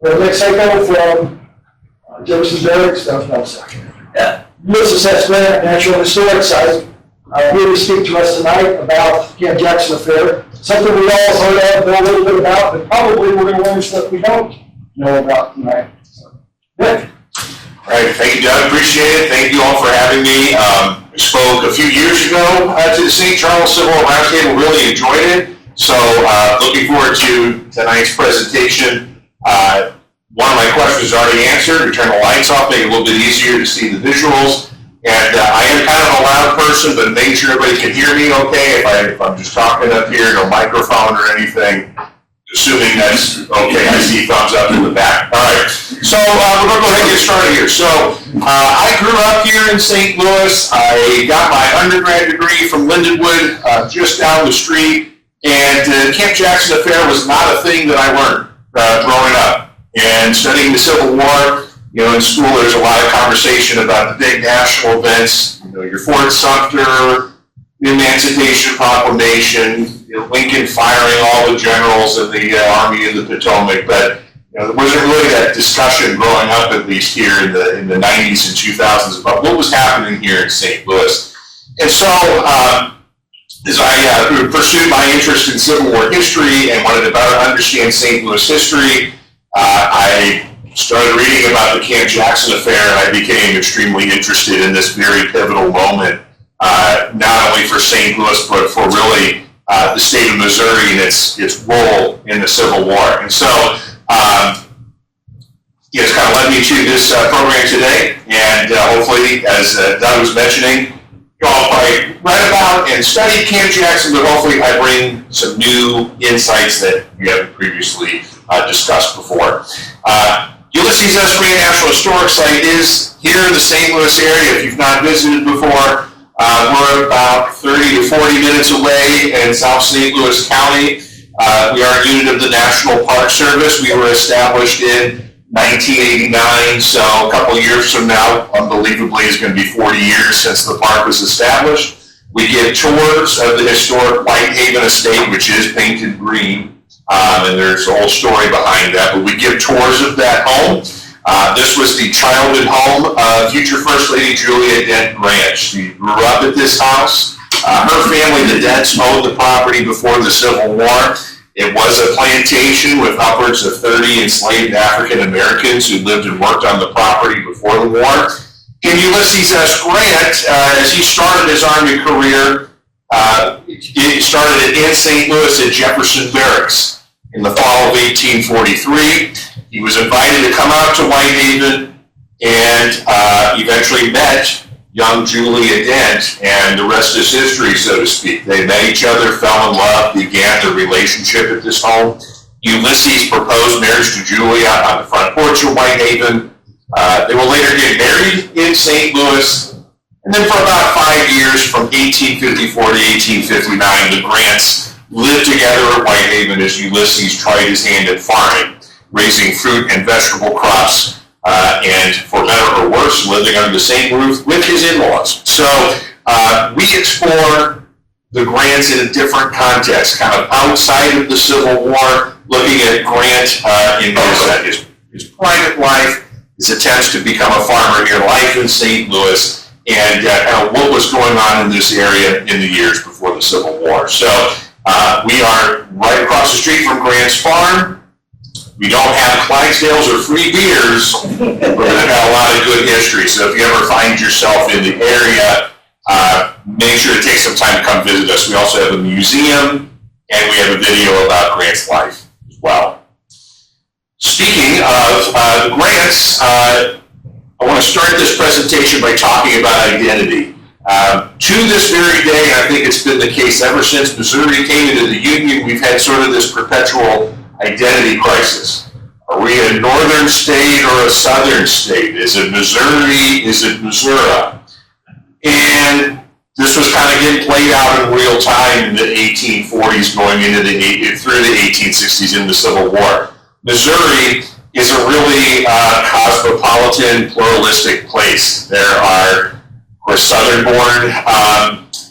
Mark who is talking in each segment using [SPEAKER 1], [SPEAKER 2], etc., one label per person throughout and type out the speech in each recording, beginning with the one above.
[SPEAKER 1] Nick Sacco from Jefferson Barracks. No, sorry. Ulysses S. Grant Natural Historic Site. Here to speak to us tonight about the Camp Jackson affair. Something we all heard of, know a little bit about, but probably we're going to learn stuff we don't know about tonight. So, Nick.
[SPEAKER 2] All right, thank you, Doug. Appreciate it. Thank you all for having me. I spoke a few years ago to the St. Charles Civil Roundtable. Really enjoyed it. So looking forward to tonight's presentation. One of my questions is already answered. We turn the lights off, make it a little bit easier to see the visuals. And I am kind of a loud person, but make sure everybody can hear me okay. If I'm just talking up here, no microphone or anything, assuming that's okay. I see thumbs up in the back. All right. So we're going to go ahead and get started here. So I grew up here in St. Louis. I got my undergrad degree from Lindenwood, just down the street. And Camp Jackson affair was not a thing that I learned growing up. And studying the Civil War, in school there's a lot of conversation about the big national events, your Fort Sumter, the Emancipation Proclamation, Lincoln firing all the generals of the Army of the Potomac, but there wasn't really that discussion growing up, at least here in the 90s and 2000s, about what was happening here in St. Louis. And so, as I pursued my interest in Civil War history and wanted to better understand St. Louis history, I started reading about the Camp Jackson affair, and I became extremely interested in this very pivotal moment, not only for St. Louis, but for really the state of Missouri and its role in the Civil War. And so it's kind of led me to this program today, and hopefully, as Doug was mentioning, you all probably read about and studied Camp Jackson, but hopefully I bring some new insights that you haven't previously discussed before. Ulysses S. Grant National Historic Site is here in the St. Louis area. If you've not visited before, we're about 30 to 40 minutes away in South St. Louis County. We are a unit of the National Park Service. We were established in 1989, so a couple years from now, unbelievably, is going to be 40 years since the park was established. We give tours of the historic Whitehaven estate, which is painted green. And there's a whole story behind that, but we give tours of that home. This was the childhood home of future First Lady Julia Dent Grant. She grew up at this house. Her family, the Dents, owned the property before the Civil War. It was a plantation with upwards of 30 enslaved African Americans who lived and worked on the property before the war. And Ulysses S. Grant, as he started his Army career, he started in St. Louis at Jefferson Barracks in the fall of 1843. He was invited to come out to Whitehaven and eventually met young Julia Dent, and the rest is history, so to speak. They met each other, fell in love, began their relationship at this home. Ulysses proposed marriage to Julia on the front porch of Whitehaven. They will later get married in St. Louis. And then for about 5 years, from 1854 to 1859, the Grants lived together at Whitehaven as Ulysses tried his hand at farming, raising fruit and vegetable crops, and for better or worse, living under the same roof with his in-laws. So we explore the Grants in a different context, kind of outside of the Civil War, looking at Grant in his private life, his attempts to become a farmer here, life in St. Louis, and kind of what was going on in this area in the years before the Civil War. So we are right across the street from Grant's farm. We don't have Clydesdales or free beers, but we've got a lot of good history. So if you ever find yourself in the area, make sure to take some time to come visit us. We also have a museum, and we have a video about Grant's life as well. Speaking of the Grants, I want to start this presentation by talking about identity. To this very day, and I think it's been the case ever since Missouri came into the Union, we've had sort of this perpetual identity crisis. Are we a northern state or a southern state? Is it Missouri? Is it Missouri? And this was kind of getting played out in real time in the 1840s going through the 1860s in the Civil War. Missouri is a really cosmopolitan, pluralistic place. There are, of course, southern-born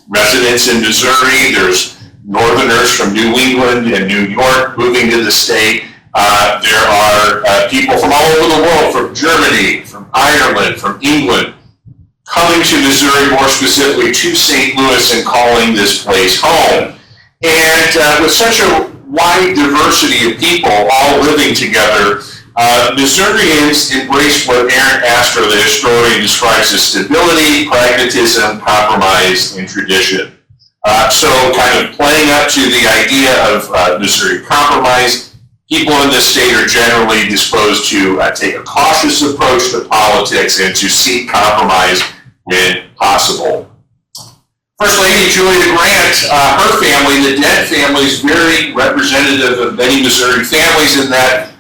[SPEAKER 2] residents in Missouri. There's northerners from New England and New York moving to the state. There are people from all over the world, from Germany, from Ireland, from England, coming to Missouri, more specifically to St. Louis, and calling this place home. And with such a wide diversity of people all living together, Missourians embraced what Aaron Astor, the historian, describes as stability, pragmatism, compromise, and tradition. So kind of playing up to the idea of Missouri compromise, people in this state are generally disposed to take a cautious approach to politics and to seek compromise when possible. First Lady Julia Grant, her family, the Dent family, is very representative of many Missouri families in that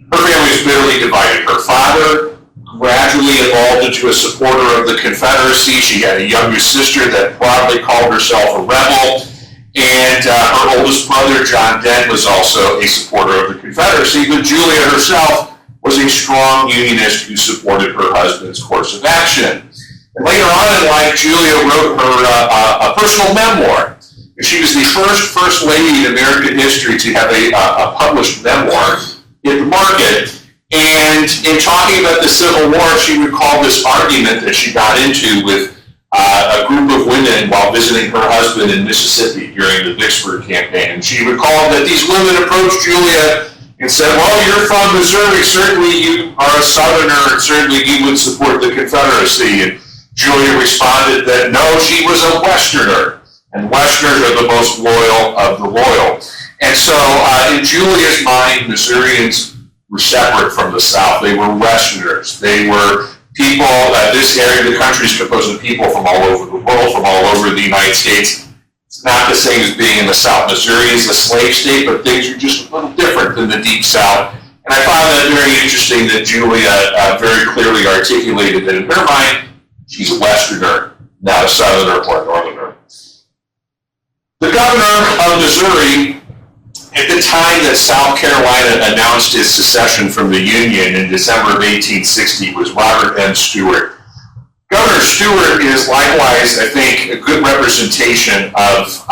[SPEAKER 2] her family is bitterly divided. Her father gradually evolved into a supporter of the Confederacy. She had a younger sister that proudly called herself a rebel. And her oldest brother, John Dent, was also a supporter of the Confederacy. But Julia herself was a strong Unionist who supported her husband's course of action. And later on in life, Julia wrote her a personal memoir. She was the first lady in American history to have a published memoir hit the market. And in talking about the Civil War, she recalled this argument that she got into with a group of women while visiting her husband in Mississippi during the Vicksburg campaign. And she recalled that these women approached Julia and said, well, you're from Missouri, certainly you are a Southerner, and certainly you would support the Confederacy. And Julia responded that no, she was a Westerner, and Westerners are the most loyal of the loyal. And so in Julia's mind, Missourians were separate from the South. They were Westerners. They were people, this area of the country is composed of people from all over the world, from all over the United States. It's not the same as being in the South. Missouri is a slave state, but things are just a little different than the Deep South. And I found that very interesting that Julia very clearly articulated that in her mind, she's a Westerner, not a Southerner or a Northerner. The governor of Missouri, at the time that South Carolina announced its secession from the Union in December of 1860, was Robert M. Stewart. Governor Stewart is likewise, I think, a good representation of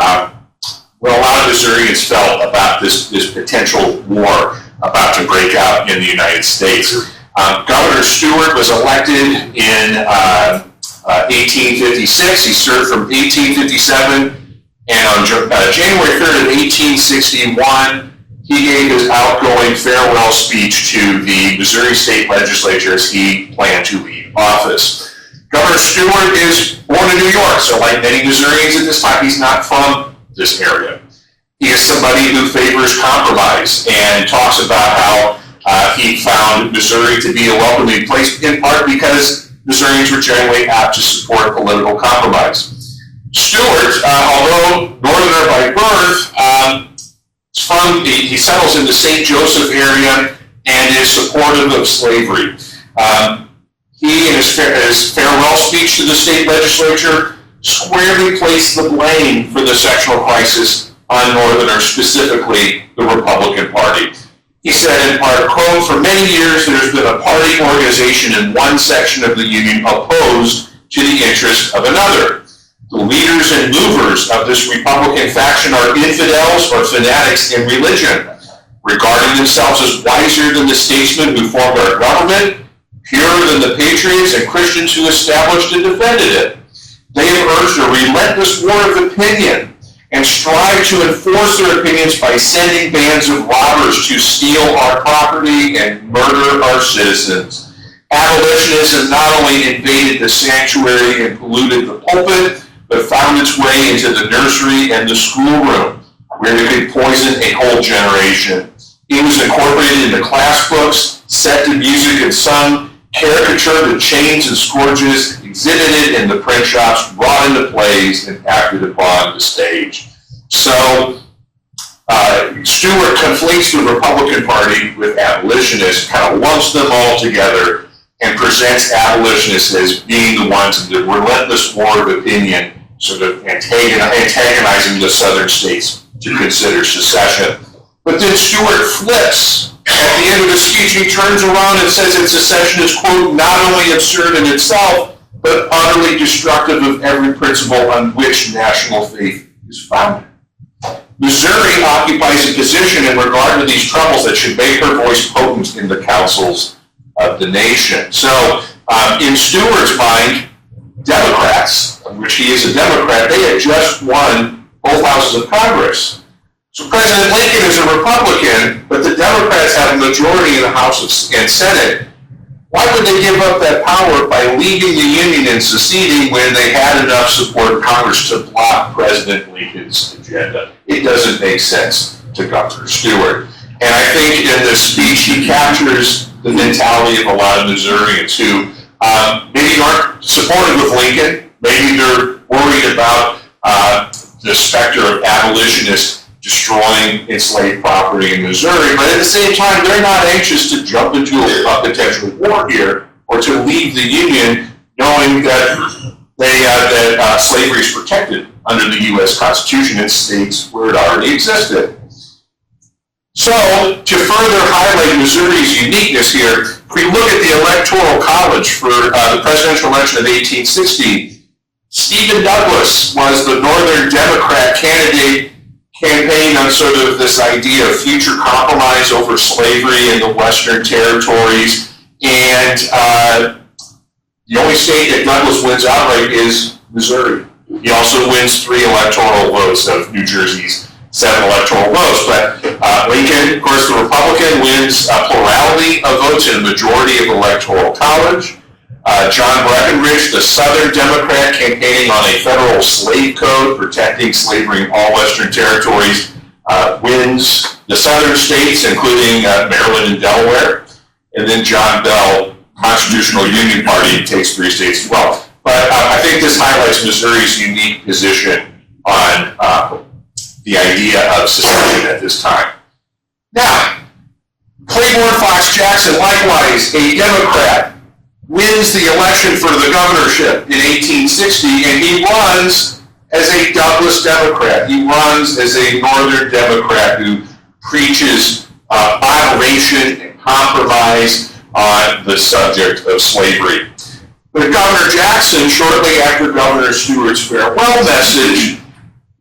[SPEAKER 2] what a lot of Missourians felt about this potential war about to break out in the United States. Governor Stewart was elected in 1856. He served from 1857. And on January 3rd of 1861, he gave his outgoing farewell speech to the Missouri State Legislature as he planned to leave office. Governor Stewart is born in New York, so like many Missourians at this time, he's not from this area. He is somebody who favors compromise and talks about how he found Missouri to be a welcoming place, in part because Missourians were generally apt to support political compromise. Stewart, although Northerner by birth, he settles in the St. Joseph area and is supportive of slavery. He, in his farewell speech to the state legislature, squarely placed the blame for the sectional crisis on Northerners, specifically the Republican Party. He said in part, quote, for many years there's been a party organization in one section of the Union opposed to the interests of another. The leaders and movers of this Republican faction are infidels or fanatics in religion, regarding themselves as wiser than the statesmen who formed our government, purer than the patriots and Christians who established and defended it. They have urged a relentless war of opinion and strive to enforce their opinions by sending bands of robbers to steal our property and murder our citizens. Abolitionism not only invaded the sanctuary and polluted the pulpit, but found its way into the nursery and the schoolroom, where it could poison a whole generation. It was incorporated into class books, set to music and sung, caricatured in chains and scourges, exhibited in the print shops, brought into plays, and acted upon the stage. So, Stewart conflates the Republican Party with abolitionists, kind of lumps them all together, and presents abolitionists as being the ones in the relentless war of opinion, sort of antagonizing the southern states to consider secession. But then Stewart flips. At the end of his speech, he turns around and says that secession is, quote, not only absurd in itself, but utterly destructive of every principle on which national faith is founded. Missouri occupies a position in regard to these troubles that should make her voice potent in the councils of the nation. So, in Stewart's mind, Democrats, of which he is a Democrat, they had just won both houses of Congress. So President Lincoln is a Republican, but the Democrats have a majority in the House and Senate. Why would they give up that power by leaving the Union and seceding when they had enough support in Congress to block President Lincoln's agenda? It doesn't make sense to Governor Stewart. And I think in this speech he captures the mentality of a lot of Missourians who maybe aren't supportive of Lincoln, maybe they're worried about the specter of abolitionists destroying enslaved property in Missouri, but at the same time, they're not anxious to jump into a potential war here or to leave the Union, knowing that slavery is protected under the U.S. Constitution in states where it already existed. So, to further highlight Missouri's uniqueness here, if we look at the Electoral College for the presidential election of 1860, Stephen Douglas was the Northern Democrat candidate campaigned on sort of this idea of future compromise over slavery in the Western territories, and the only state that Douglas wins outright is Missouri. He also wins 3 electoral votes of New Jersey's 7 electoral votes, but Lincoln, of course, the Republican, wins a plurality of votes in a majority of the Electoral College. John Breckinridge, the Southern Democrat, campaigning on a federal slave code protecting slavery in all Western territories, wins the Southern states, including Maryland and Delaware. And then John Bell, Constitutional Union Party, takes 3 states as well. But I think this highlights Missouri's unique position on the idea of secession at this time. Now, Claiborne Fox Jackson, likewise a Democrat, wins the election for the governorship in 1860, and he runs as a Douglas Democrat. He runs as a Northern Democrat who preaches moderation and compromise on the subject of slavery. But Governor Jackson, shortly after Governor Stewart's farewell message,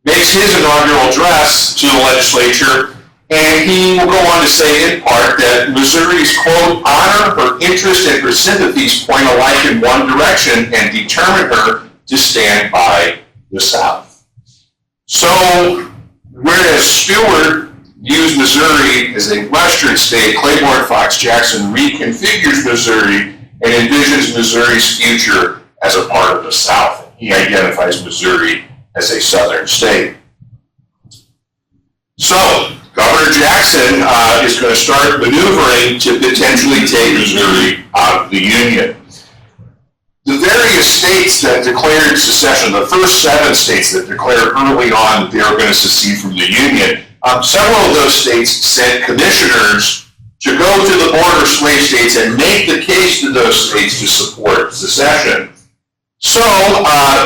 [SPEAKER 2] makes his inaugural address to the legislature, and he will go on to say in part that Missouri's, quote, honor, her interest, and her sympathies point alike in one direction and determine her to stand by the South. So, whereas Stewart views Missouri as a Western state, Claiborne Fox Jackson reconfigures Missouri and envisions Missouri's future as a part of the South. He identifies Missouri as a Southern state. So, Governor Jackson is going to start maneuvering to potentially take Missouri out of the Union. The various states that declared secession, the first 7 states that declared early on that they were going to secede from the Union, several of those states sent commissioners to go to the border slave states and make the case to those states to support secession. So,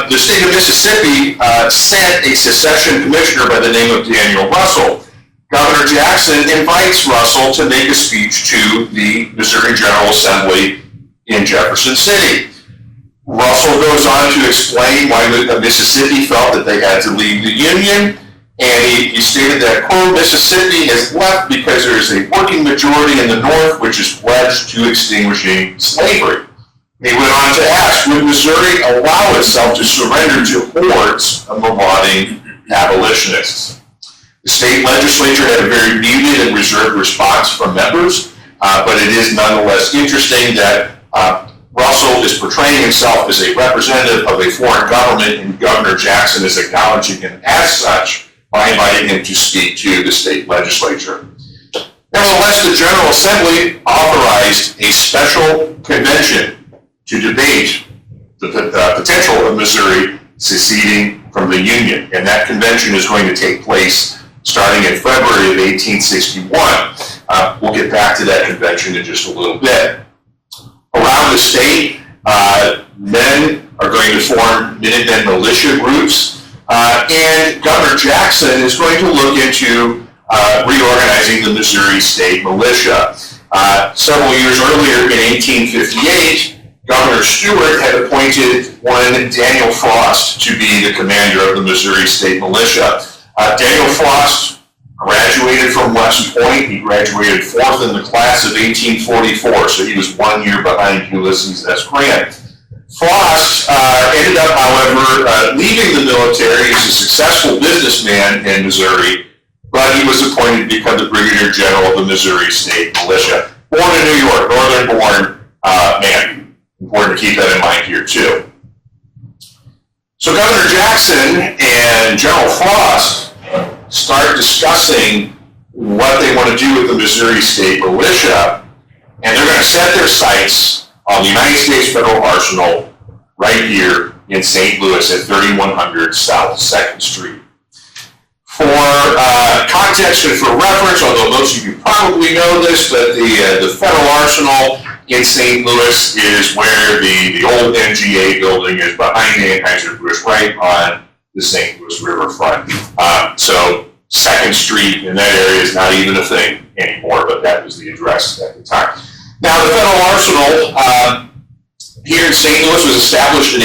[SPEAKER 2] the state of Mississippi sent a secession commissioner by the name of Daniel Russell. Governor Jackson invites Russell to make a speech to the Missouri General Assembly in Jefferson City. Russell goes on to explain why Mississippi felt that they had to leave the Union, and he stated that, quote, Mississippi has left because there is a working majority in the North which is pledged to extinguishing slavery. He went on to ask, would Missouri allow itself to surrender to hordes of marauding abolitionists? The state legislature had a very muted and reserved response from members, but it is nonetheless interesting that Russell is portraying himself as a representative of a foreign government, and Governor Jackson is acknowledging him as such by inviting him to speak to the state legislature. Nevertheless, the General Assembly authorized a special convention to debate the potential of Missouri seceding from the Union, and that convention is going to take place starting in February of 1861. We'll get back to that convention in just a little bit. Around the state, men are going to form Minutemen militia groups, and Governor Jackson is going to look into reorganizing the Missouri State Militia. Several years earlier, in 1858, Governor Stewart had appointed one Daniel Frost to be the commander of the Missouri State Militia. Daniel Frost graduated from West Point. He graduated 4th in the class of 1844, so he was 1 year behind Ulysses S. Grant. Frost ended up, however, leaving the military. He's a successful businessman in Missouri, but he was appointed to become the Brigadier General of the Missouri State Militia. Born in New York, northern-born man. Important to keep that in mind here, too. So Governor Jackson and General Frost start discussing what they want to do with the Missouri State Militia, and they're going to set their sights on the United States Federal Arsenal right here in St. Louis at 3100 South 2nd Street. For context and for reference, although most of you probably know this, but the Federal Arsenal in St. Louis is where the old NGA building is, behind Anheuser-Busch, right on the St. Louis riverfront. So 2nd Street in that area is not even a thing anymore, but that was the address at the time. Now, the Federal Arsenal here in St. Louis was established in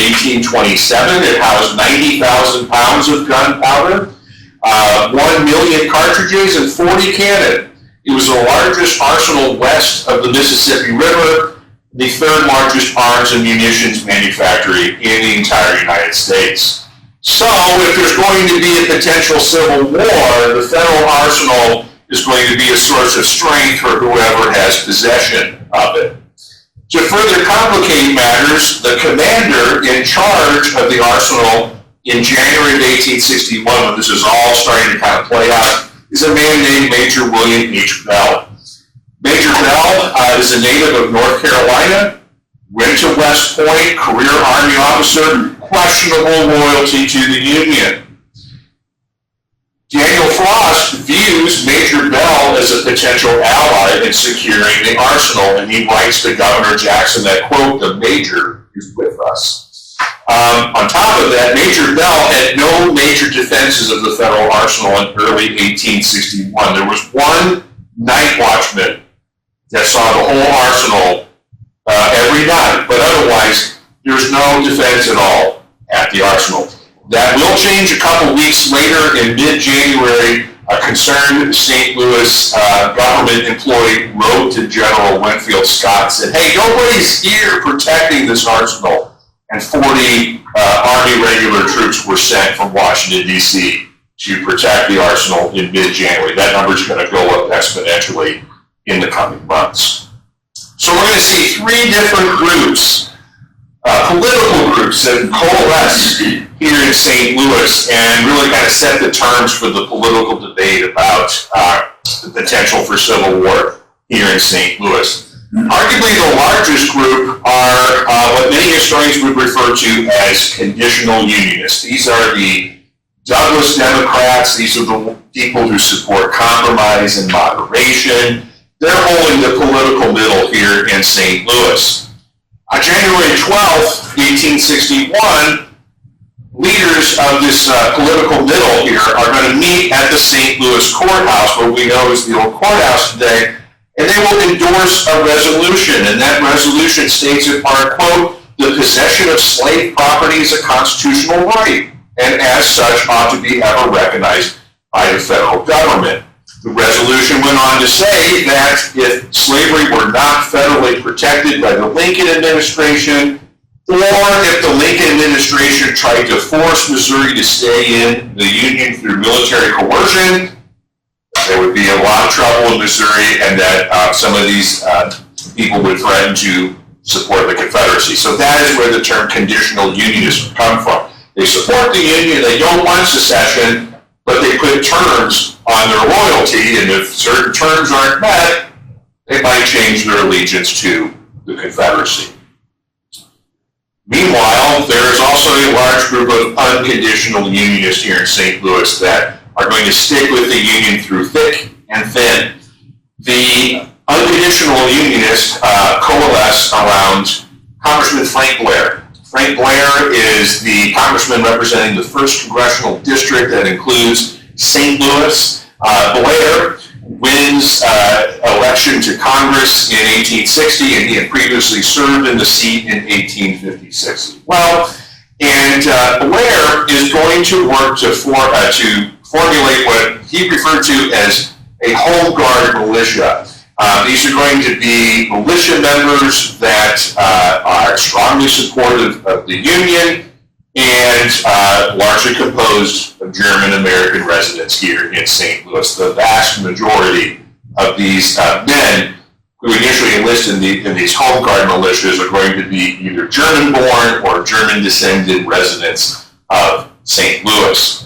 [SPEAKER 2] 1827. It housed 90,000 pounds of gunpowder, 1 million cartridges, and 40 cannon. It was the largest arsenal west of the Mississippi River, the 3rd largest arms and munitions manufactory in the entire United States. So, if there's going to be a potential civil war, the Federal Arsenal is going to be a source of strength for whoever has possession of it. To further complicate matters, the commander in charge of the arsenal in January of 1861, when this is all starting to kind of play out, is a man named Major William H. Bell. Major Bell is a native of North Carolina, went to West Point, career Army officer, questionable loyalty to the Union. Daniel Frost views Major Bell as a potential ally in securing the arsenal, and he writes to Governor Jackson that, quote, the Major is with us. On top of that, Major Bell had no major defenses of the Federal Arsenal in early 1861. There was one night watchman that saw the whole arsenal every night, but otherwise, there's no defense at all at the arsenal. That will change a couple weeks later. In mid-January, a concerned St. Louis government employee wrote to General Winfield Scott and said, hey, nobody's here protecting this arsenal. And 40 Army regular troops were sent from Washington, D.C. to protect the arsenal in mid-January. That number is going to go up exponentially in the coming months. So we're going to see 3 different groups, political groups that coalesce here in St. Louis and really kind of set the terms for the political debate about the potential for civil war here in St. Louis. Arguably the largest group are what many historians would refer to as conditional unionists. These are the Douglas Democrats. These are the people who support compromise and moderation. They're holding the political middle here in St. Louis. On January 12th, 1861, leaders of this political middle here are going to meet at the St. Louis courthouse, what we know is the old courthouse today, and they will endorse a resolution, and that resolution states in part, quote, the possession of slave property is a constitutional right, and as such ought to be ever recognized by the federal government. The resolution went on to say that if slavery were not federally protected by the Lincoln administration, or if the Lincoln administration tried to force Missouri to stay in the Union through military coercion, there would be a lot of trouble in Missouri, and that some of these people would threaten to support the Confederacy. So that is where the term conditional unionists come from. They support the Union, they don't want secession, but they put terms on their loyalty, and if certain terms aren't met, they might change their allegiance to the Confederacy. Meanwhile, there is also a large group of unconditional unionists here in St. Louis that are going to stick with the Union through thick and thin. The unconditional unionists coalesce around Congressman Frank Blair. Frank Blair is the congressman representing the 1st Congressional District that includes St. Louis. Blair wins election to Congress in 1860, and he had previously served in the seat in 1856 as well. And Blair is going to work to formulate what he referred to as a home guard militia. These are going to be militia members that are strongly supportive of the Union and largely composed of German-American residents here in St. Louis. The vast majority of these men who initially enlist in these home guard militias are going to be either German-born or German-descended residents of St. Louis.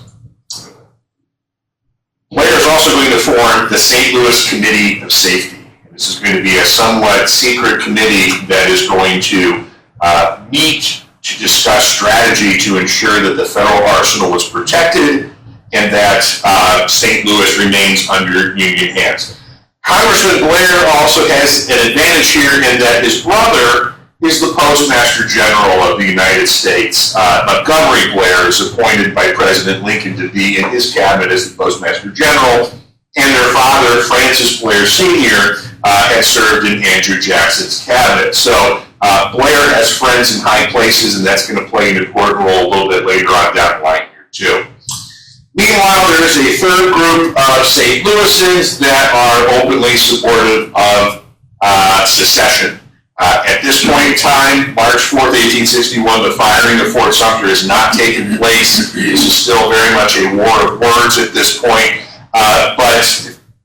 [SPEAKER 2] Blair is also going to form the St. Louis Committee of Safety. This is going to be a somewhat secret committee that is going to meet to discuss strategy to ensure that the federal arsenal is protected and that St. Louis remains under Union hands. Congressman Blair also has an advantage here in that his brother is the Postmaster General of the United States. Montgomery Blair is appointed by President Lincoln to be in his cabinet as the Postmaster General, and their father, Francis Blair Sr., had served in Andrew Jackson's cabinet. So Blair has friends in high places, and that's going to play an important role a little bit later on down the line here, too. Meanwhile, there is a third group of St. Louisans that are openly supportive of secession. At this point in time, March 4th, 1861, the firing of Fort Sumter has not taken place. This is still very much a war of words at this point. But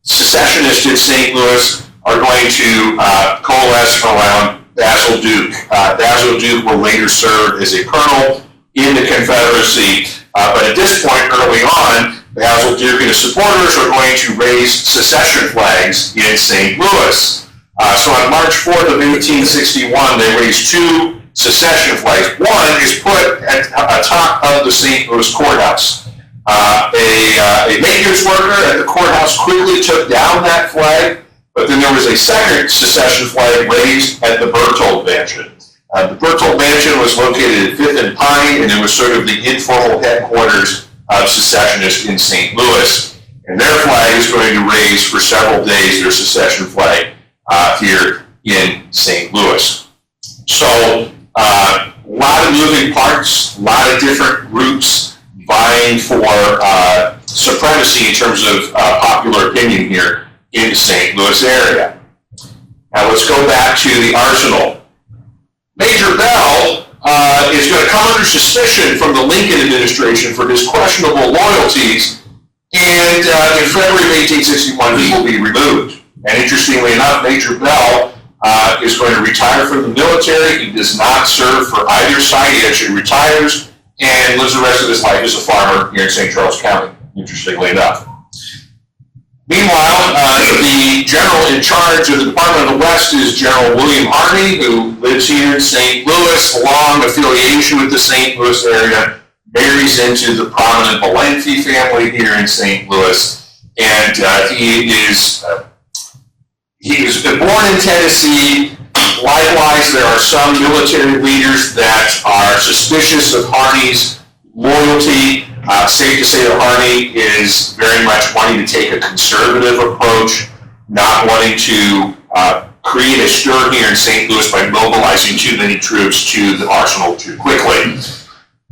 [SPEAKER 2] secessionists in St. Louis are going to coalesce around Basil Duke. Basil Duke will later serve as a colonel in the Confederacy. But at this point, early on, Basil Duke and his supporters are going to raise secession flags in St. Louis. So on March 4th of 1861, they raised two secession flags. One is put at atop of the St. Louis courthouse. A maintenance worker at the courthouse quickly took down that flag, but then there was a second secession flag raised at the Berthold Mansion. The Berthold Mansion was located at 5th and Pine, and it was sort of the informal headquarters of secessionists in St. Louis. And their flag is going to raise for several days their secession flag here in St. Louis. So a lot of moving parts, a lot of different groups vying for supremacy in terms of popular opinion here in the St. Louis area. Now let's go back to the arsenal. Major Bell is going to come under suspicion from the Lincoln administration for his questionable loyalties, and in February of 1861 he will be removed. And interestingly enough, Major Bell is going to retire from the military. He does not serve for either side. He actually retires and lives the rest of his life as a farmer here in St. Charles County, interestingly enough. Meanwhile, the general in charge of the Department of the West is General William Harney, who lives here in St. Louis, long affiliation with the St. Louis area, marries into the prominent Belenky family here in St. Louis, and he was born in Tennessee. Likewise, there are some military leaders that are suspicious of Harney's loyalty. Safe to say that Harney is very much wanting to take a conservative approach, not wanting to create a stir here in St. Louis by mobilizing too many troops to the arsenal too quickly.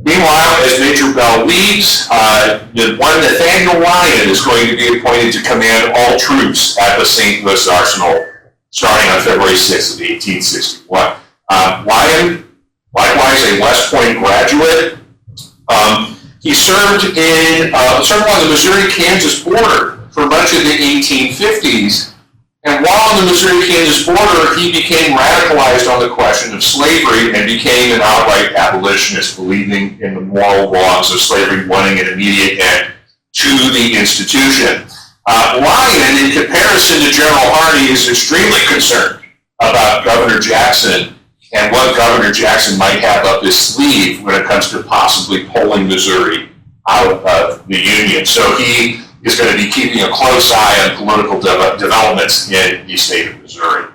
[SPEAKER 2] Meanwhile, as Major Bell leaves, one Nathaniel Lyon is going to be appointed to command all troops at the St. Louis arsenal starting on February 6th of 1861. Lyon, likewise a West Point graduate, he served on the Missouri-Kansas border for much of the 1850s, and while on the Missouri-Kansas border, he became radicalized on the question of slavery and became an outright abolitionist, believing in the moral wrongs of slavery, wanting an immediate end to the institution. Lyon, in comparison to General Harney, is extremely concerned about Governor Jackson and what Governor Jackson might have up his sleeve when it comes to possibly pulling Missouri out of the Union. So he is going to be keeping a close eye on political developments in the state of Missouri.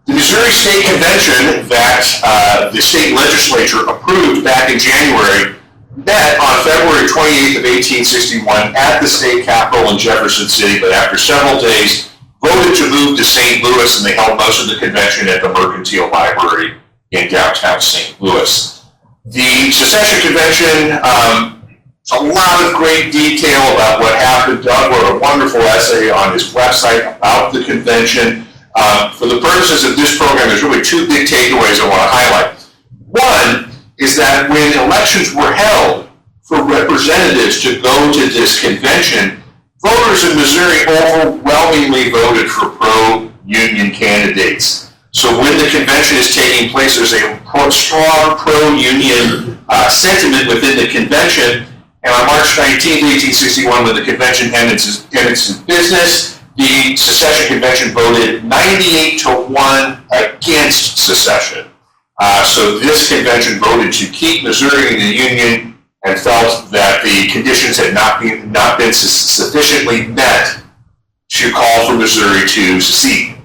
[SPEAKER 2] The Missouri State Convention that the state legislature approved back in January met on February 28th of 1861 at the state capitol in Jefferson City, but after several days, voted to move to St. Louis, and they held most of the convention at the Mercantile Library in downtown St. Louis. The secession convention It's a lot of great detail about what happened. Doug wrote a wonderful essay on his website about the convention. For the purposes of this program, there's really two big takeaways I want to highlight. One is that when elections were held for representatives to go to this convention, voters in Missouri overwhelmingly voted for pro-union candidates. So when the convention is taking place, there's a strong pro-union sentiment within the convention. And on March 19, 1861, when the convention ended its business, the secession convention voted 98-1 against secession. So this convention voted to keep Missouri in the Union and felt that the conditions had not been sufficiently met to call for Missouri to secede.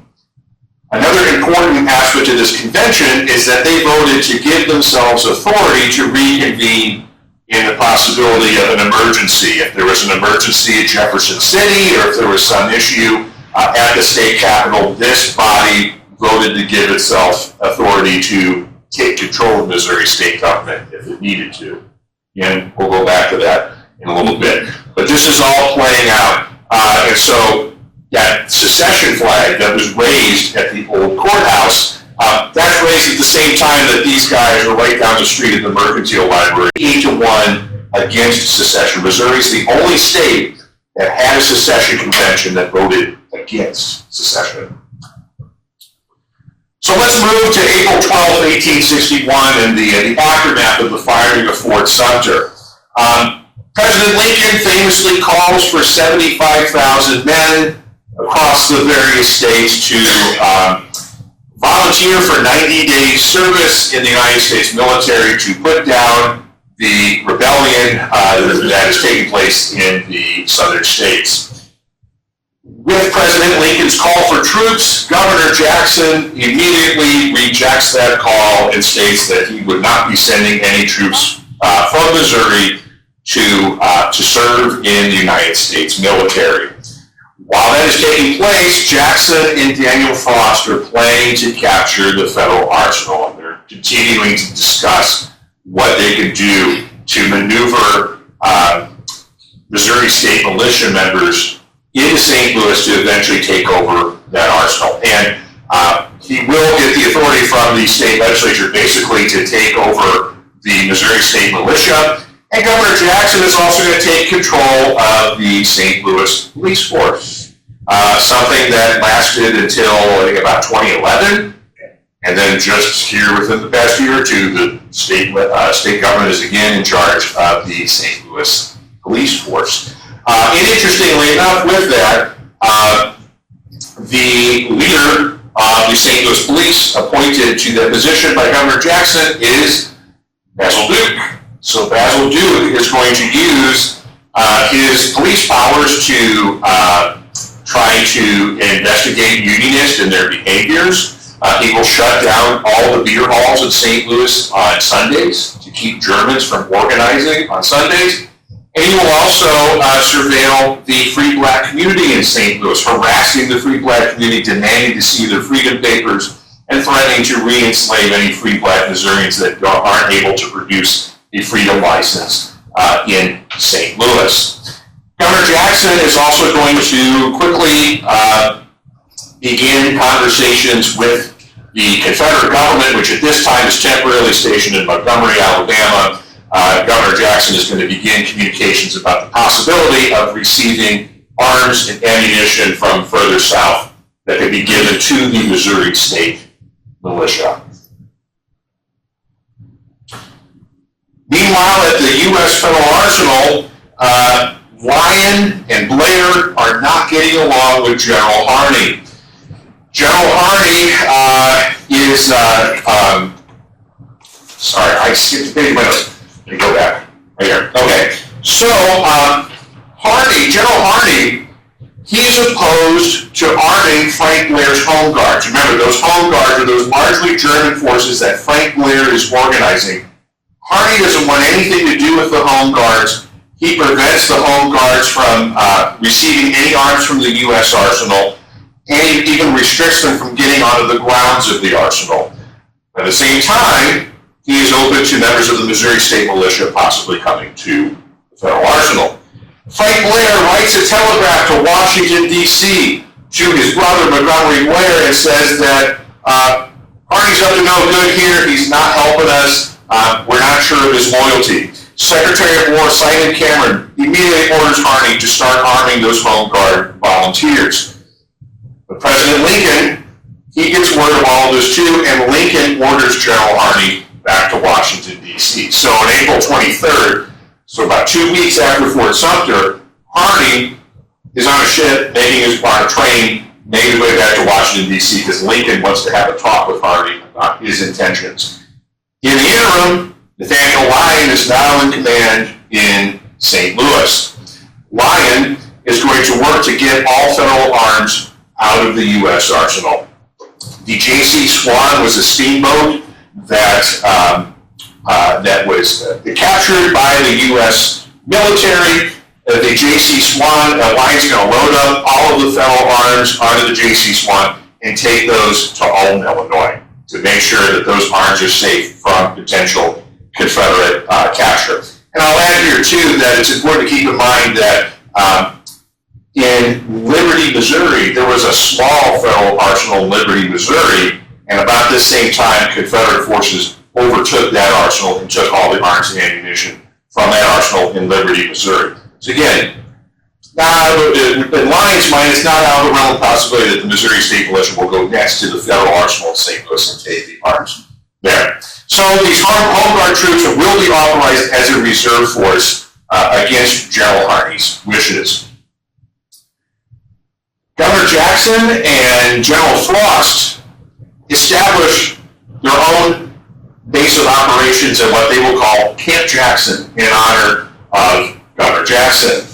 [SPEAKER 2] Another important aspect of this convention is that they voted to give themselves authority to reconvene in the possibility of an emergency. If there was an emergency at Jefferson City, or if there was some issue at the state capitol, this body voted to give itself authority to take control of Missouri state government if it needed to. And we'll go back to that in a little bit. But this is all playing out. And so that secession flag that was raised at the old courthouse, that's raised at the same time that these guys are right down the street at the Mercantile Library, 8-1 against secession. Missouri is the only state that had a secession convention that voted against secession. So let's move to April 12, 1861, and the aftermath of the firing of Fort Sumter. President Lincoln famously calls for 75,000 men across the various states to volunteer for 90 days service in the United States military to put down the rebellion that is taking place in the southern states. With President Lincoln's call for troops, Governor Jackson immediately rejects that call and states that he would not be sending any troops from Missouri to serve in the United States military. While that is taking place, Jackson and Daniel Frost are planning to capture the federal arsenal, and they're continuing to discuss what they can do to maneuver Missouri state militia members into St. Louis to eventually take over that arsenal. And he will get the authority from the state legislature basically to take over the Missouri state militia. And Governor Jackson is also going to take control of the St. Louis police force, something that lasted until, I think, about 2011. And then just here within the past year or two, the state government is again in charge of the St. Louis police force. And interestingly enough, with that, the leader of the St. Louis police appointed to that position by Governor Jackson is Basil Duke. So Basil Duke is going to use his police powers to try to investigate unionists and their behaviors. He will shut down all the beer halls in St. Louis on Sundays to keep Germans from organizing on Sundays. And he will also surveil the free black community in St. Louis, harassing the free black community, demanding to see their freedom papers, and threatening to re-enslave any free black Missourians that aren't able to produce a freedom license in St. Louis. Governor Jackson is also going to quickly begin conversations with the Confederate government, which at this time is temporarily stationed in Montgomery, Alabama. Governor Jackson is going to begin communications about the possibility of receiving arms and ammunition from further south that could be given to the Missouri state militia. Meanwhile, at the U.S. Federal Arsenal, Lyon and Blair are not getting along with General Harney. General Harney is, sorry, I skipped a page. Let me go back. Right here. Okay. So, General Harney, he's opposed to arming Frank Blair's Home Guards. Remember, those Home Guards are those largely German forces that Frank Blair is organizing. Harney doesn't want anything to do with the Home Guards. He prevents the Home Guards from receiving any arms from the U.S. arsenal, and he even restricts them from getting onto the grounds of the arsenal. At the same time, he is open to members of the Missouri State Militia possibly coming to the the federal arsenal. Frank Blair writes a telegraph to Washington, D.C. to his brother Montgomery Blair and says that Harney's up to no good here. He's not helping us. We're not sure of his loyalty. Secretary of War Simon Cameron immediately orders Harney to start arming those Home Guard volunteers. But President Lincoln, he gets word of all of this too, and Lincoln orders General Harney back to Washington, D.C. So on April 23rd, so about 2 weeks after Fort Sumter, Harney is on a ship, on a train, making his way back to Washington, D.C., because Lincoln wants to have a talk with Harney about his intentions. In the interim, Nathaniel Lyon is now in command in St. Louis. Lyon is going to work to get all federal arms out of the U.S. arsenal. The J.C. Swan was a steamboat that was captured by the U.S. military. The J.C. Swan, Lyon's going to load up all of the federal arms onto the J.C. Swan and take those to Ulm, Illinois, to make sure that those arms are safe from potential Confederate capture. And I'll add here, too, that it's important to keep in mind that in Liberty, Missouri, there was a small federal arsenal in Liberty, Missouri, and about this same time, Confederate forces overtook that arsenal and took all the arms and ammunition from that arsenal in Liberty, Missouri. So again, in Lyon's mind, it's not out of the realm of possibility that the Missouri State Militia will go next to the federal arsenal in St. Louis and take the arms there. So these Home Guard troops will be authorized as a reserve force against General Harney's wishes. Governor Jackson and General Frost established their own base of operations at what they will call Camp Jackson in honor of Governor Jackson.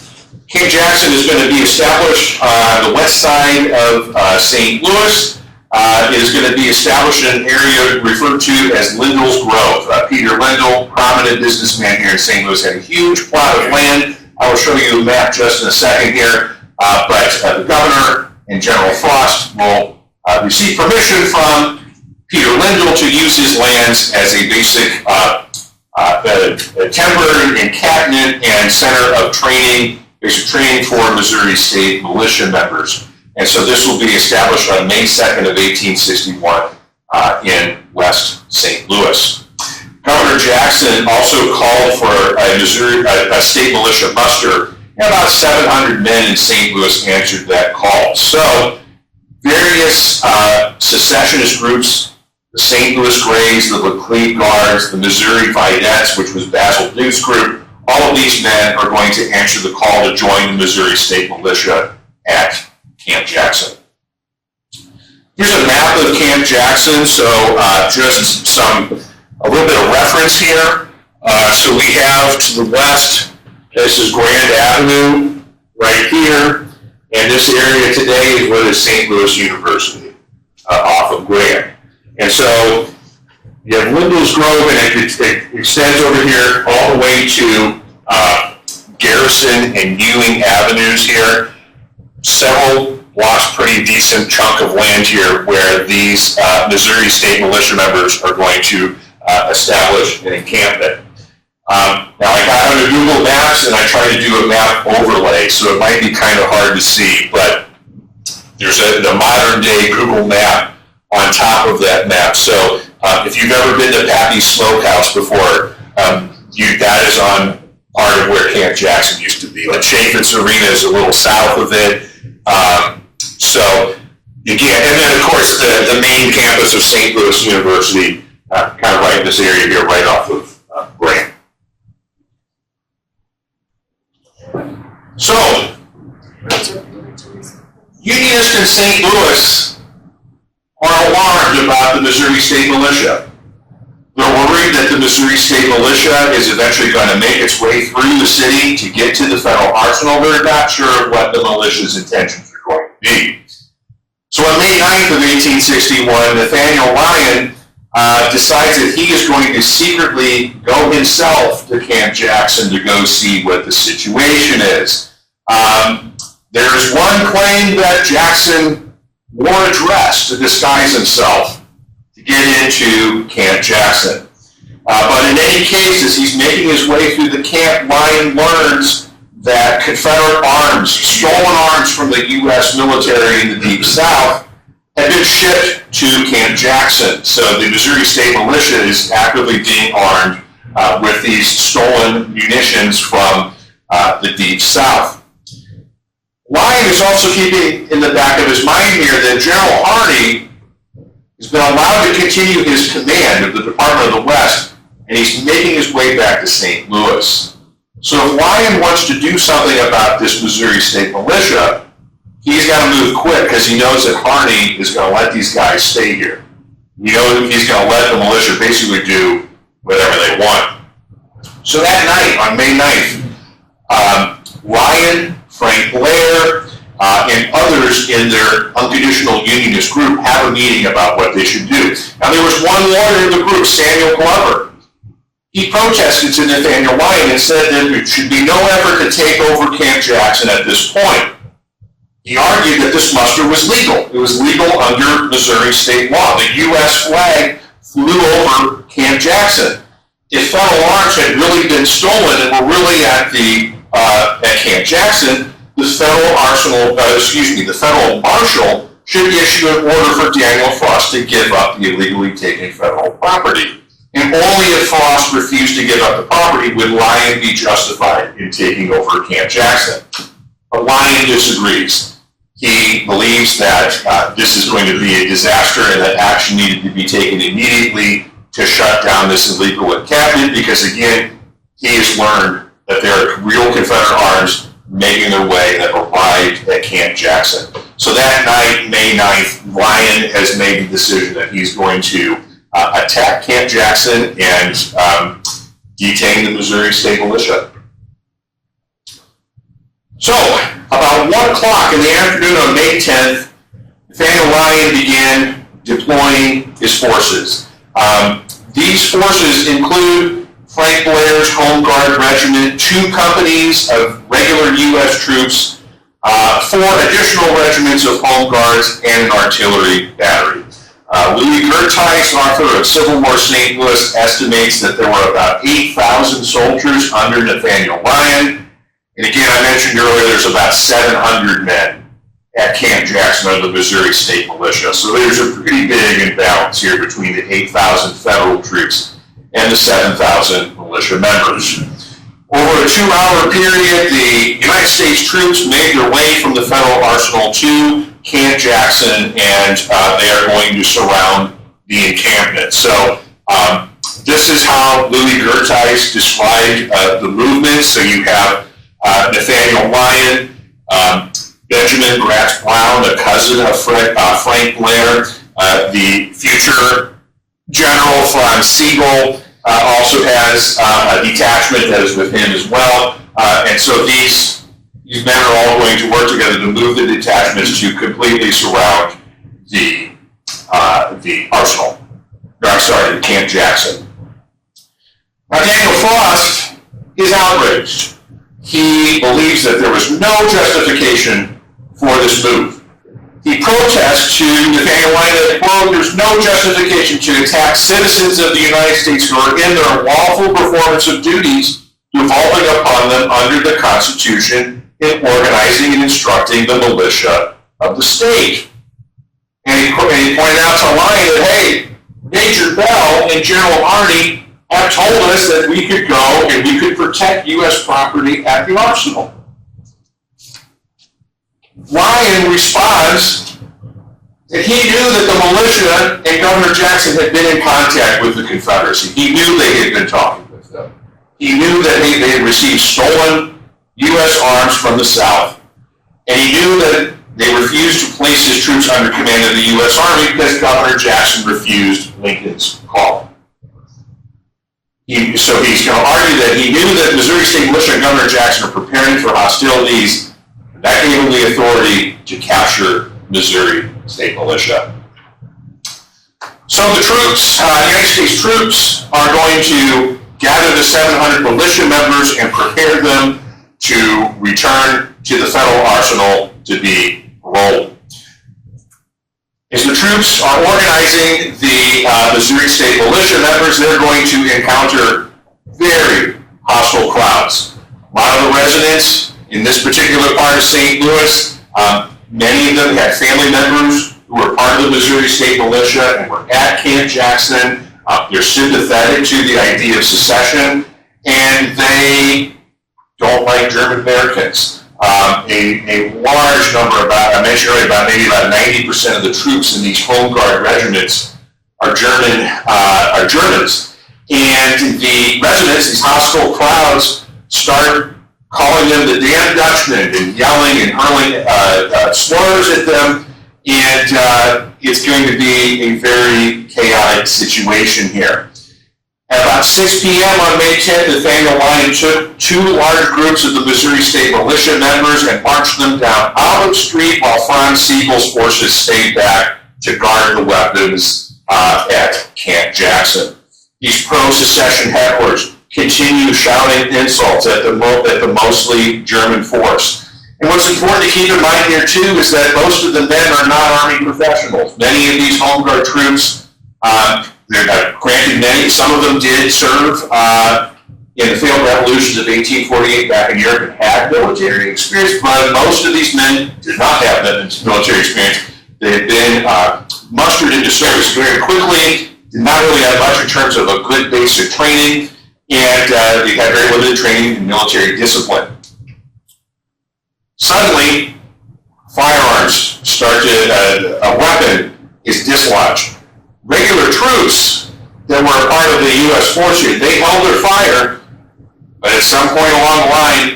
[SPEAKER 2] Camp Jackson is going to be established on the west side of St. Louis. It is going to be established in an area referred to as Lindell's Grove. Peter Lindell, prominent businessman here in St. Louis, had a huge plot of land. I will show you a map just in a second here. But the governor and General Frost will receive permission from Peter Lindell to use his lands as a basic timber encampment and center of training, basic training for Missouri State Militia members. And so this will be established on May 2nd of 1861 in West St. Louis. Governor Jackson also called for a state militia muster, and about 700 men in St. Louis answered that call. So various secessionist groups, the St. Louis Grays, the Laclede Guards, the Missouri Vedettes, which was Basil New's group, all of these men are going to answer the call to join the Missouri State Militia at Camp Jackson. Here's a map of Camp Jackson, so just a little bit of reference here. So we have to the west, this is Grand Avenue right here, and this area today is what is St. Louis University off of Grand. And so you have Lindell's Grove, and it extends over here all the way to Garrison and Ewing Avenues here. Several blocks, pretty decent chunk of land here where these Missouri State Militia members are going to establish an encampment. Now I got on the Google Maps and I tried to do a map overlay, so it might be kind of hard to see, but there's the modern day Google map on top of that map. So if you've ever been to Pappy's Smokehouse before, that is on part of where Camp Jackson used to be. The Chaffetz Arena is a little south of it. So again, and then of course the main campus of St. Louis University, kind of right in this area here, right off of Grant. So, Unionists in St. Louis are alarmed about the Missouri State Militia. They're worried that the Missouri State Militia is eventually going to make its way through the city to get to the federal arsenal. They're not sure what the militia's intentions are going to be. So on May 9th of 1861, Nathaniel Lyon decides that he is going to secretly go himself to Camp Jackson to go see what the situation is. There's one claim that Jackson wore a dress to disguise himself to get into Camp Jackson. But in any case, as he's making his way through the camp, Lyon learns that Confederate arms, stolen arms from the U.S. military in the Deep South, had been shipped to Camp Jackson. So the Missouri State Militia is actively being armed with these stolen munitions from the Deep South. Lyon is also keeping in the back of his mind here that General Harney has been allowed to continue his command of the Department of the West, and he's making his way back to St. Louis. So if Lyon wants to do something about this Missouri State Militia, he's got to move quick because he knows that Harney is going to let these guys stay here. You know, he's going to let the militia basically do whatever they want. So that night, on May 9th, Lyon, Frank Blair, and others in their unconditional unionist group have a meeting about what they should do. Now, there was one lawyer in the group, Samuel Glover. He protested to Nathaniel Lyon and said that there should be no effort to take over Camp Jackson at this point. He argued that this muster was legal. It was legal under Missouri state law. The U.S. flag flew over Camp Jackson. If federal arms had really been stolen and were really at Camp Jackson, the federal marshal should issue an order for Daniel Frost to give up the illegally taken federal property. And only if Frost refused to give up the property would Lyon be justified in taking over Camp Jackson. But Lyon disagrees. He believes that this is going to be a disaster and that action needed to be taken immediately to shut down this illegal encampment because, again, he has learned that there are real Confederate arms making their way that arrived at Camp Jackson. So that night, May 9th, Lyon has made the decision that he's going to attack Camp Jackson and detain the Missouri State Militia. So, about 1 o'clock in the afternoon on May 10th, Nathaniel Lyon began deploying his forces. These forces include Frank Blair's Home Guard Regiment, 2 companies of regular U.S. troops, 4 additional regiments of Home Guards, and an artillery battery. Louis Gerteis, author of Civil War St. Louis, estimates that there were about 8,000 soldiers under Nathaniel Lyon. And again, I mentioned earlier, there's about 700 men at Camp Jackson under the Missouri State Militia. So there's a pretty big imbalance here between the 8,000 federal troops and the 7,000 militia members. Over a 2-hour period, the United States troops made their way from the federal arsenal to Camp Jackson, and they are going to surround the encampment. So this is how Louis Gerteis described the movement. So you have Nathaniel Lyon, Benjamin Gratz Brown, a cousin of Frank Blair, the future General Franz Sigel also has a detachment that is with him as well. And so these men are all going to work together to move the detachments to completely surround the arsenal. Camp Jackson. Now, Daniel Frost is outraged. He believes that there was no justification for this move. He protests to Nathaniel Lyon that, quote, there's no justification to attack citizens of the United States who are in their lawful performance of duties devolving upon them under the Constitution in organizing and instructing the militia of the state. And he pointed out to Lyon that, hey, Major Bell and General Harney have told us that we could go and we could protect U.S. property at the arsenal. Lyon responds that he knew that the militia and Governor Jackson had been in contact with the Confederacy. He knew they had been talking with them. He knew that they had received stolen U.S. arms from the South, and he knew that they refused to place his troops under command of the U.S. Army because Governor Jackson refused Lincoln's call. So he's going to argue that he knew that Missouri State Militia and Governor Jackson are preparing for hostilities. That gave him the authority to capture Missouri State Militia. So the troops, United States troops, are going to gather the 700 militia members and prepare them to return to the federal arsenal to be rolled. As the troops are organizing the Missouri State Militia members, they're going to encounter very hostile crowds. A lot of the residents in this particular part of St. Louis, many of them had family members who were part of the Missouri State Militia and were at Camp Jackson. They're sympathetic to the idea of secession, and they don't like German Americans. A large number, I mentioned earlier, maybe about 90% of the troops in these Home Guard regiments are Germans. And the residents, these hostile crowds, start calling them the damn Dutchman and yelling and hurling slurs at them. And it's going to be a very chaotic situation here. At about 6 p.m. on May 10th, Nathaniel Lyon took two large groups of the Missouri State Militia members and marched them down Olive Street while Franz Siegel's forces stayed back to guard the weapons at Camp Jackson. These pro-secession hecklers continue shouting insults at the mostly German force. And what's important to keep in mind here, too, is that most of the men are not Army professionals. Many of these Home Guard troops, granted, some of them did serve in the failed revolutions of 1848 back in Europe and had military experience, but most of these men did not have that military experience. They had been mustered into service very quickly, did not really have much in terms of a good basic training, and they had very limited training in military discipline. Suddenly, firearms a weapon is dislodged. Regular troops that were a part of the U.S. force here, they held their fire, but at some point along the line,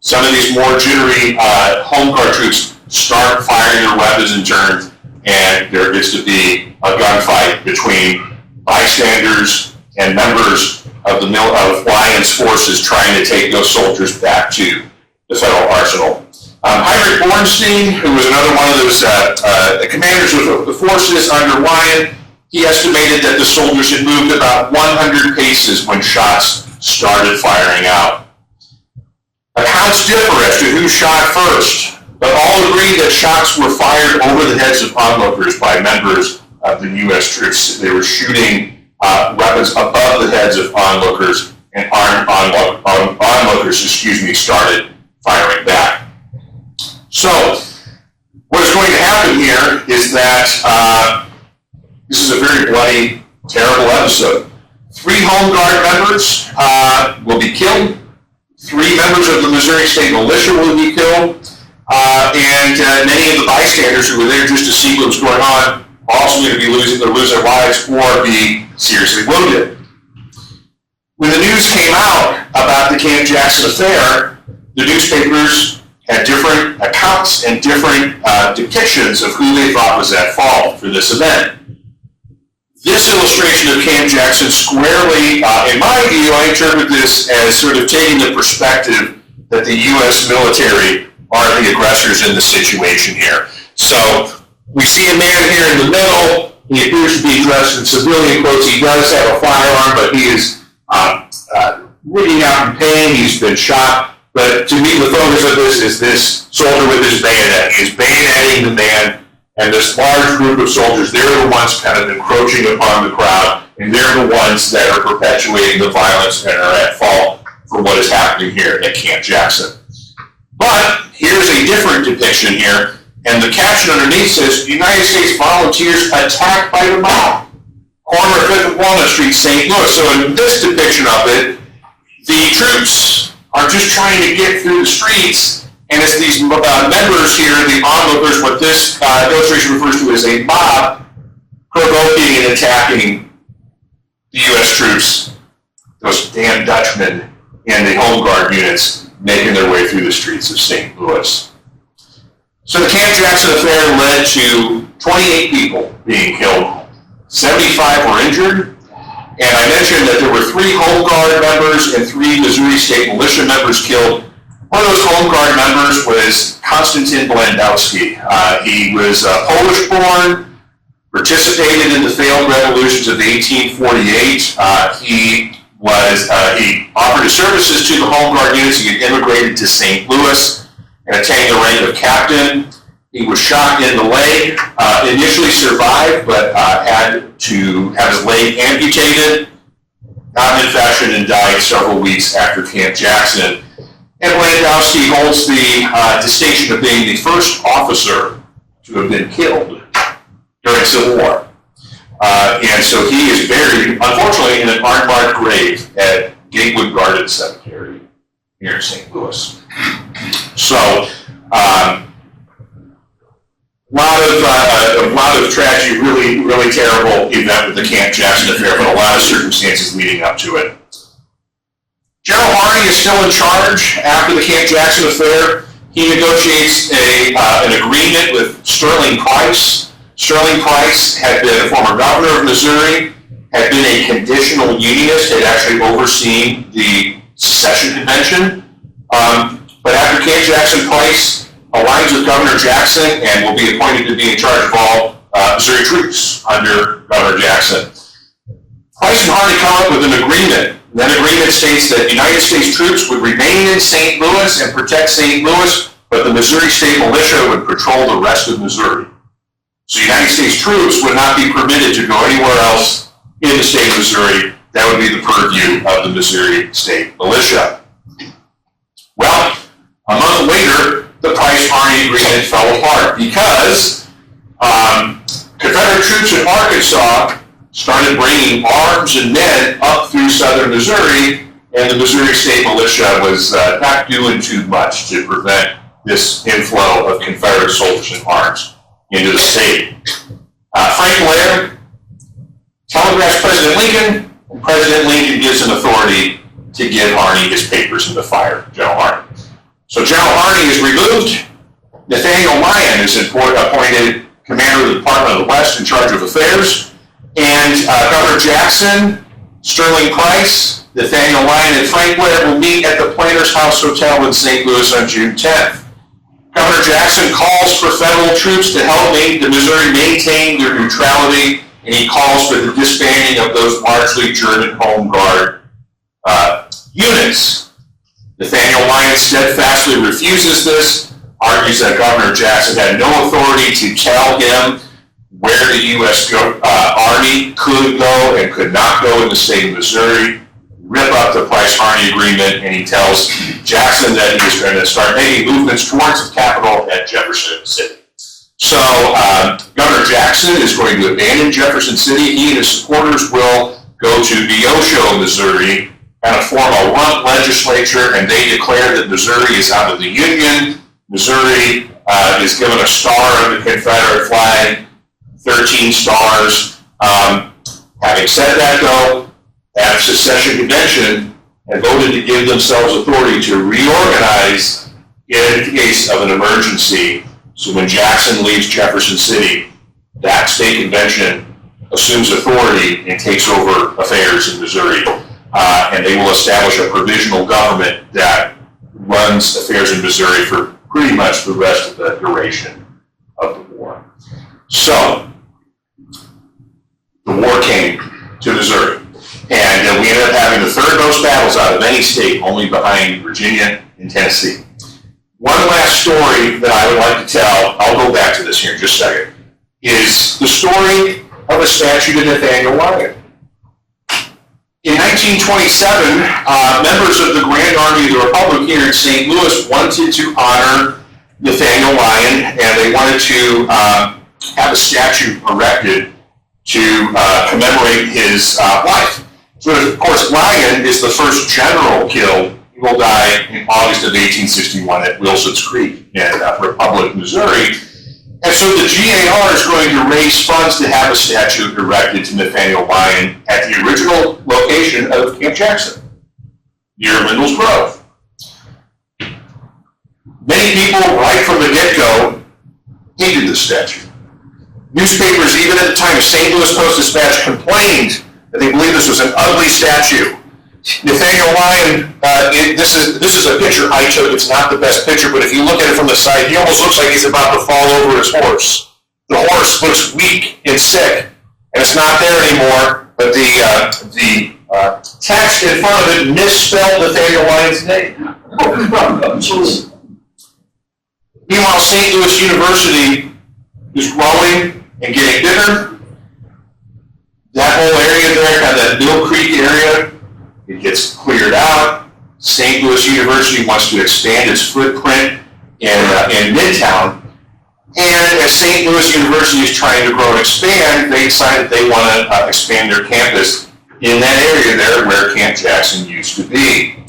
[SPEAKER 2] some of these more jittery Home Guard troops start firing their weapons in turn, and there gets to be a gunfight between bystanders and members of Lyon's forces trying to take those soldiers back to the federal arsenal. Heinrich Bornstein, who was another one of those commanders of the forces under Lyon, he estimated that the soldiers had moved about 100 paces when shots started firing out. Accounts differ as to who shot first, but all agree that shots were fired over the heads of onlookers by members of the U.S. troops. They were shooting weapons above the heads of onlookers, and armed onlookers, started firing back. So, what is going to happen here is that this is a very bloody, terrible episode. 3 Home Guard members will be killed. 3 members of the Missouri State Militia will be killed. And many of the bystanders who were there just to see what was going on are also going to be lose their lives or be seriously wounded. When the news came out about the Camp Jackson affair, the newspapers had different accounts and different depictions of who they thought was at fault for this event. This illustration of Camp Jackson squarely, in my view, I interpret this as sort of taking the perspective that the U.S. military are the aggressors in the situation here. So we see a man here in the middle. He appears to be dressed in civilian clothes. He does have a firearm, but he is bleeding out in pain. He's been shot. But to me, the focus of this is this soldier with his bayonet. He's bayoneting the man. And this large group of soldiers, they're the ones kind of encroaching upon the crowd, and they're the ones that are perpetuating the violence and are at fault for what is happening here at Camp Jackson. But here's a different depiction here, and the caption underneath says, United States volunteers attacked by the mob, corner of 5th and Walnut Street, St. Louis. So in this depiction of it, the troops are just trying to get through the streets. And it's these members here, the onlookers, what this illustration refers to as a mob, provoking and attacking the U.S. troops, those damn Dutchmen and the Home Guard units making their way through the streets of St. Louis. So the Camp Jackson affair led to 28 people being killed, 75 were injured, and I mentioned that there were 3 Home Guard members and 3 Missouri State Militia members killed. One of those Home Guard members was Konstantin Blandowski. He was Polish-born, participated in the failed revolutions of 1848. He offered his services to the Home Guard units. He had immigrated to St. Louis and attained the rank of captain. He was shot in the leg, initially survived, but had to have his leg amputated, common fashion, and died several weeks after Camp Jackson. And Landowski holds the distinction of being the first officer to have been killed during the Civil War. And so he is buried, unfortunately, in an unmarked grave at Gatewood Garden Cemetery here in St. Louis. So, a lot of tragedy, really terrible event with the Camp Jackson affair, but a lot of circumstances leading up to it. General Harney is still in charge after the Camp Jackson affair. He negotiates an agreement with Sterling Price. Sterling Price had been a former governor of Missouri, had been a conditional unionist, had actually overseen the secession convention. But after Camp Jackson, Price aligns with Governor Jackson and will be appointed to be in charge of all Missouri troops under Governor Jackson. Price and Harney come up with an agreement. That agreement states that United States troops would remain in St. Louis and protect St. Louis, but the Missouri State Militia would patrol the rest of Missouri. So United States troops would not be permitted to go anywhere else in the state of Missouri. That would be the purview of the Missouri State Militia. Well, a month later, the Price-Harney agreement fell apart because Confederate troops in Arkansas started bringing arms and men up through southern Missouri, and the Missouri State Militia was not doing too much to prevent this inflow of Confederate soldiers and arms into the state. Frank Blair telegraphs President Lincoln, and President Lincoln gives him authority to give Harney his papers and to fire General Harney. So General Harney is removed. Nathaniel Lyon is appointed commander of the Department of the West in charge of affairs. And Governor Jackson, Sterling Price, Nathaniel Lyon, and Frank Blair will meet at the Planters House Hotel in St. Louis on June 10th. Governor Jackson calls for federal troops to help the Missouri maintain their neutrality, and he calls for the disbanding of those largely German Home Guard units. Nathaniel Lyon steadfastly refuses this, argues that Governor Jackson had no authority to tell him where the U.S. Army could go and could not go in the state of Missouri, rip up the Price-Harney agreement, and he tells Jackson that he is going to start making movements towards the capital at Jefferson City. So Governor Jackson is going to abandon Jefferson City. He and his supporters will go to Neosho, Missouri, kind of form a rump legislature, and they declare that Missouri is out of the Union. Missouri is given a star on the Confederate flag, 13 stars. Having said that, though, at a secession convention, and voted to give themselves authority to reorganize in case of an emergency. So when Jackson leaves Jefferson City, that state convention assumes authority and takes over affairs in Missouri. And they will establish a provisional government that runs affairs in Missouri for pretty much the rest of the duration of the war. So, the war came to Missouri. And we ended up having the third most battles out of any state, only behind Virginia and Tennessee. One last story that I would like to tell, I'll go back to this here in just a second, is the story of a statue to Nathaniel Lyon. In 1927, members of the Grand Army of the Republic here in St. Louis wanted to honor Nathaniel Lyon, and they wanted to have a statue erected to commemorate his life. So, of course, Lyon is the first general killed. He will die in August of 1861 at Wilson's Creek in Republic, Missouri. And so the GAR is going to raise funds to have a statue erected to Nathaniel Lyon at the original location of Camp Jackson, near Lindell's Grove. Many people, right from the get-go, hated this statue. Newspapers, even at the time, St. Louis Post-Dispatch complained that they believed this was an ugly statue. Nathaniel Lyon, this is a picture I took. It's not the best picture, but if you look at it from the side, he almost looks like he's about to fall over his horse. The horse looks weak and sick, and it's not there anymore, but the text in front of it misspelled Nathaniel Lyon's name. Meanwhile, St. Louis University is growing and getting bigger. That whole area there, kind of that Mill Creek area, it gets cleared out. St. Louis University wants to expand its footprint in Midtown. And as St. Louis University is trying to grow and expand, they decided they want to expand their campus in that area there where Camp Jackson used to be.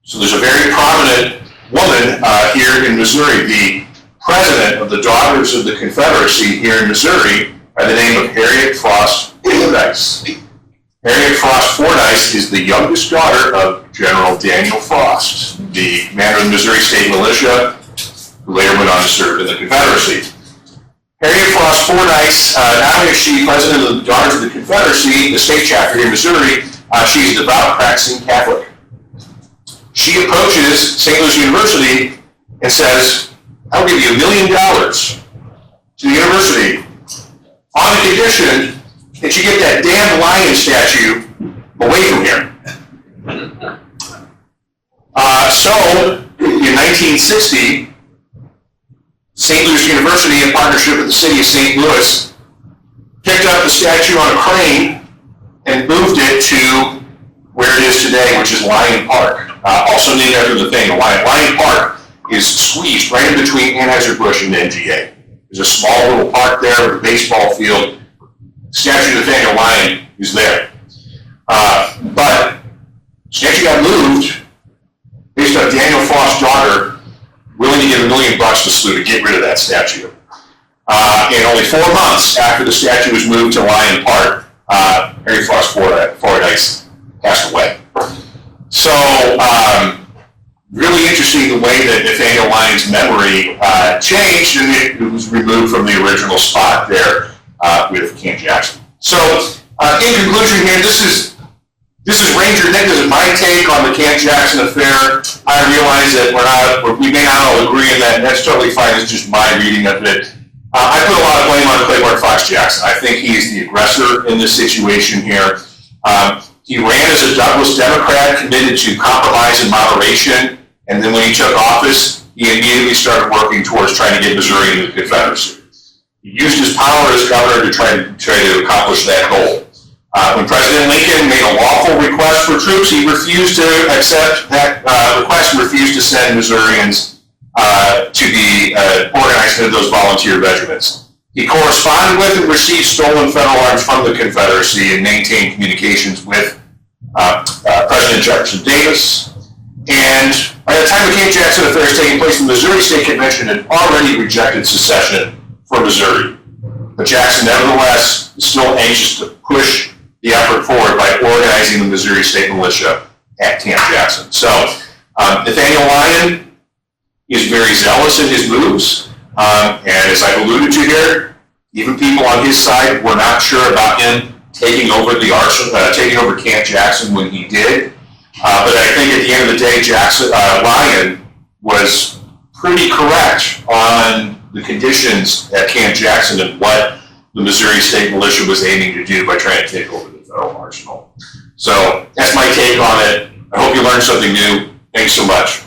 [SPEAKER 2] So there's a very prominent woman here in Missouri, the president of the Daughters of the Confederacy here in Missouri, by the name of Harriet Frost Fordyce. Harriet Frost Fordyce is the youngest daughter of General Daniel Frost, the commander of the Missouri State Militia, who later went on to serve in the Confederacy. Harriet Frost Fordyce, not only is she president of the Daughters of the Confederacy, the state chapter here in Missouri, she's a devout practicing Catholic. She approaches St. Louis University and says, I'll give you $1 million to the university on the condition that you get that damn lion statue away from here. So, in 1960, St. Louis University, in partnership with the city of St. Louis, picked up the statue on a crane and moved it to where it is today, which is Lion Park, also named after Nathaniel Lyon. Lion Park is squeezed right in between Anheuser-Busch and NGA. There's a small little park there with a baseball field. Statue of Nathaniel Lyon is there. But statue got moved based on Daniel Frost's daughter willing to give $1 million to SLU to get rid of that statue. And only 4 months after the statue was moved to Lion Park, Harriet Frost Fordyce passed away. So, really interesting the way that Nathaniel Lyon's memory changed, and it was removed from the original spot there with Camp Jackson. So, in conclusion here, this is Ranger Nick. This is my take on the Camp Jackson affair. I realize that we may not all agree on that, and that's totally fine. It's just my reading of it. I put a lot of blame on Claiborne Fox Jackson. I think he's the aggressor in this situation here. He ran as a Douglas Democrat, committed to compromise and moderation, and then when he took office, he immediately started working towards trying to get Missouri into the Confederacy. He used his power as governor to try to accomplish that goal. When President Lincoln made a lawful request for troops, he refused to accept that request and refused to send Missourians to be organized into those volunteer regiments. He corresponded with and received stolen federal arms from the Confederacy and maintained communications with President Jefferson Davis. And by the time the Camp Jackson affair is taking place, the Missouri State Convention had already rejected secession for Missouri. But Jackson, nevertheless, is still anxious to push the effort forward by organizing the Missouri State Militia at Camp Jackson. So, Nathaniel Lyon is very zealous in his moves. And as I've alluded to here, even people on his side were not sure about him taking over taking over Camp Jackson when he did. But I think at the end of the day, Lyon was pretty correct on the conditions at Camp Jackson and what the Missouri State Militia was aiming to do by trying to take over the federal arsenal. So that's my take on it. I hope you learned something new. Thanks so much.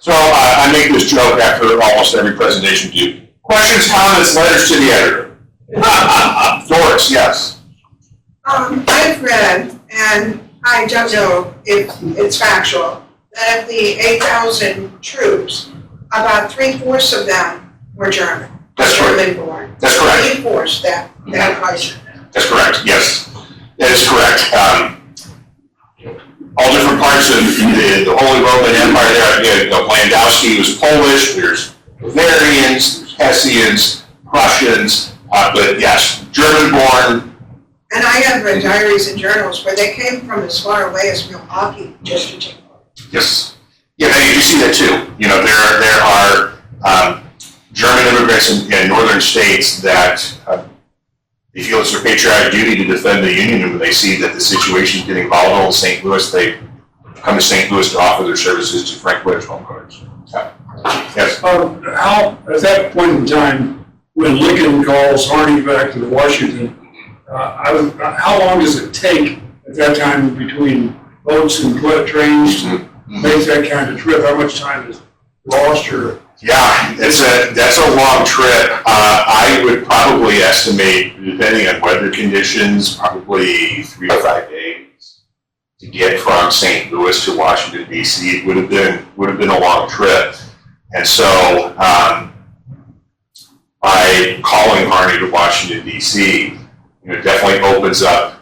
[SPEAKER 2] So I make this joke after almost every presentation due. Questions, comments, letters to the editor. Doris, yes.
[SPEAKER 3] I've read, and I don't know if it's factual, that of the 8,000 troops, about 3/4 of them were German.
[SPEAKER 2] That's correct.
[SPEAKER 3] German-born.
[SPEAKER 2] That's correct.
[SPEAKER 3] 3/4 that question.
[SPEAKER 2] That's correct, yes. That is correct. All different parts of the Holy Roman Empire there. Landowski was Polish, there's Bavarians, there's Hessians, Prussians, but yes, German-born.
[SPEAKER 3] And I have read diaries and journals where they came from as far away as Milwaukee, just to take part.
[SPEAKER 2] Yes. Yeah, you see that too. There are German immigrants in northern states that they feel it's their patriotic duty to defend the Union, and when they see that the situation is getting volatile in St. Louis, they come to St. Louis to offer their services to Frank Williams home guards. Yeah. Yes.
[SPEAKER 4] How, at that point in time, when Lincoln calls Harney back to Washington, how long does it take at at that time between boats and toilet trains to make that kind of trip? How much time is lost or?
[SPEAKER 2] Yeah, that's a long trip. I would probably estimate, depending on weather conditions, probably 3 to 5 days to get from St. Louis to Washington D.C. It would have been a long trip, and so by calling Harney to Washington D.C., definitely opens up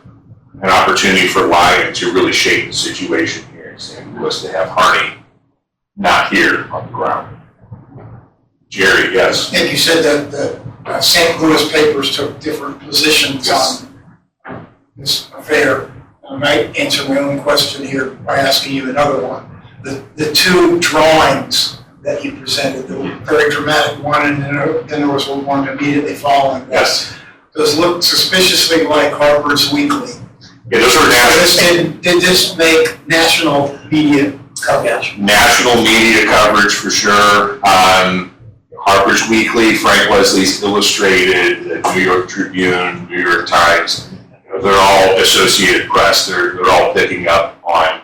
[SPEAKER 2] an opportunity for Lyon to really shape the situation here in St. Louis, to have Harney not here on the ground. Jerry, yes.
[SPEAKER 5] Nick, you said that the St. Louis papers took different positions on this affair. I might answer my own question here by asking you another one. The two drawings that you presented, the very dramatic one, and then there was one immediately following that.
[SPEAKER 2] Yes.
[SPEAKER 5] Those looked suspiciously like Harper's Weekly.
[SPEAKER 2] Yeah, those were national.
[SPEAKER 5] Did this make national media coverage?
[SPEAKER 2] National media coverage for sure. Harper's Weekly, Frank Leslie's Illustrated, the New York Tribune, New York Times, they're all Associated Press. They're all picking up on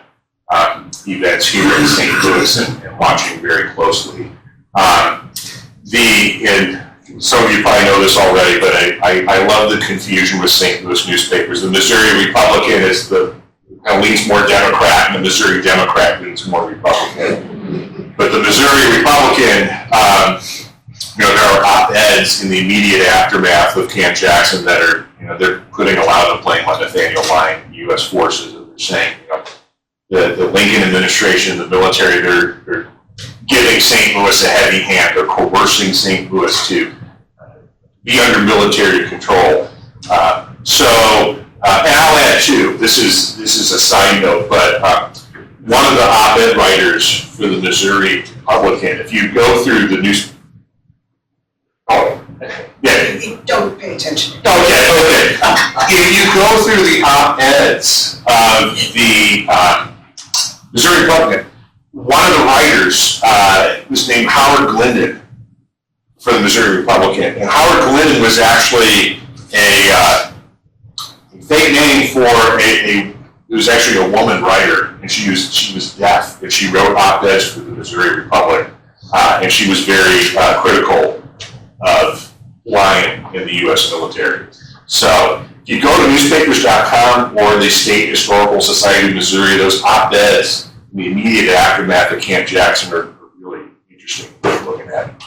[SPEAKER 2] events here in St. Louis and watching very closely. And some of you probably know this already, but I love the confusion with St. Louis newspapers. The Missouri Republican leans more Democrat, and the Missouri Democrat leans more Republican. But the Missouri Republican, there are op-eds in the immediate aftermath of Camp Jackson that are, they're putting a lot of the blame on Nathaniel Lyon and U.S. forces, and they're saying, the Lincoln administration, the military, they're giving St. Louis a heavy hand. They're coercing St. Louis to be under military control. And I'll add too, this is a side note, but one of the op-ed writers for the Missouri Republican, if you go through the news,
[SPEAKER 3] Don't pay attention.
[SPEAKER 2] Okay. If you go through the op-eds of the Missouri Republican, one of the writers was named Howard Glendon for the Missouri Republican, and Howard Glendon was actually a fake name for it was actually a woman writer, and she was deaf, and she wrote op-eds for the Missouri Republic, and she was very critical of Lyon in the U.S. military. So if you go to newspapers.com or the State Historical Society of Missouri, those op-eds in the immediate aftermath of Camp Jackson are really interesting looking at.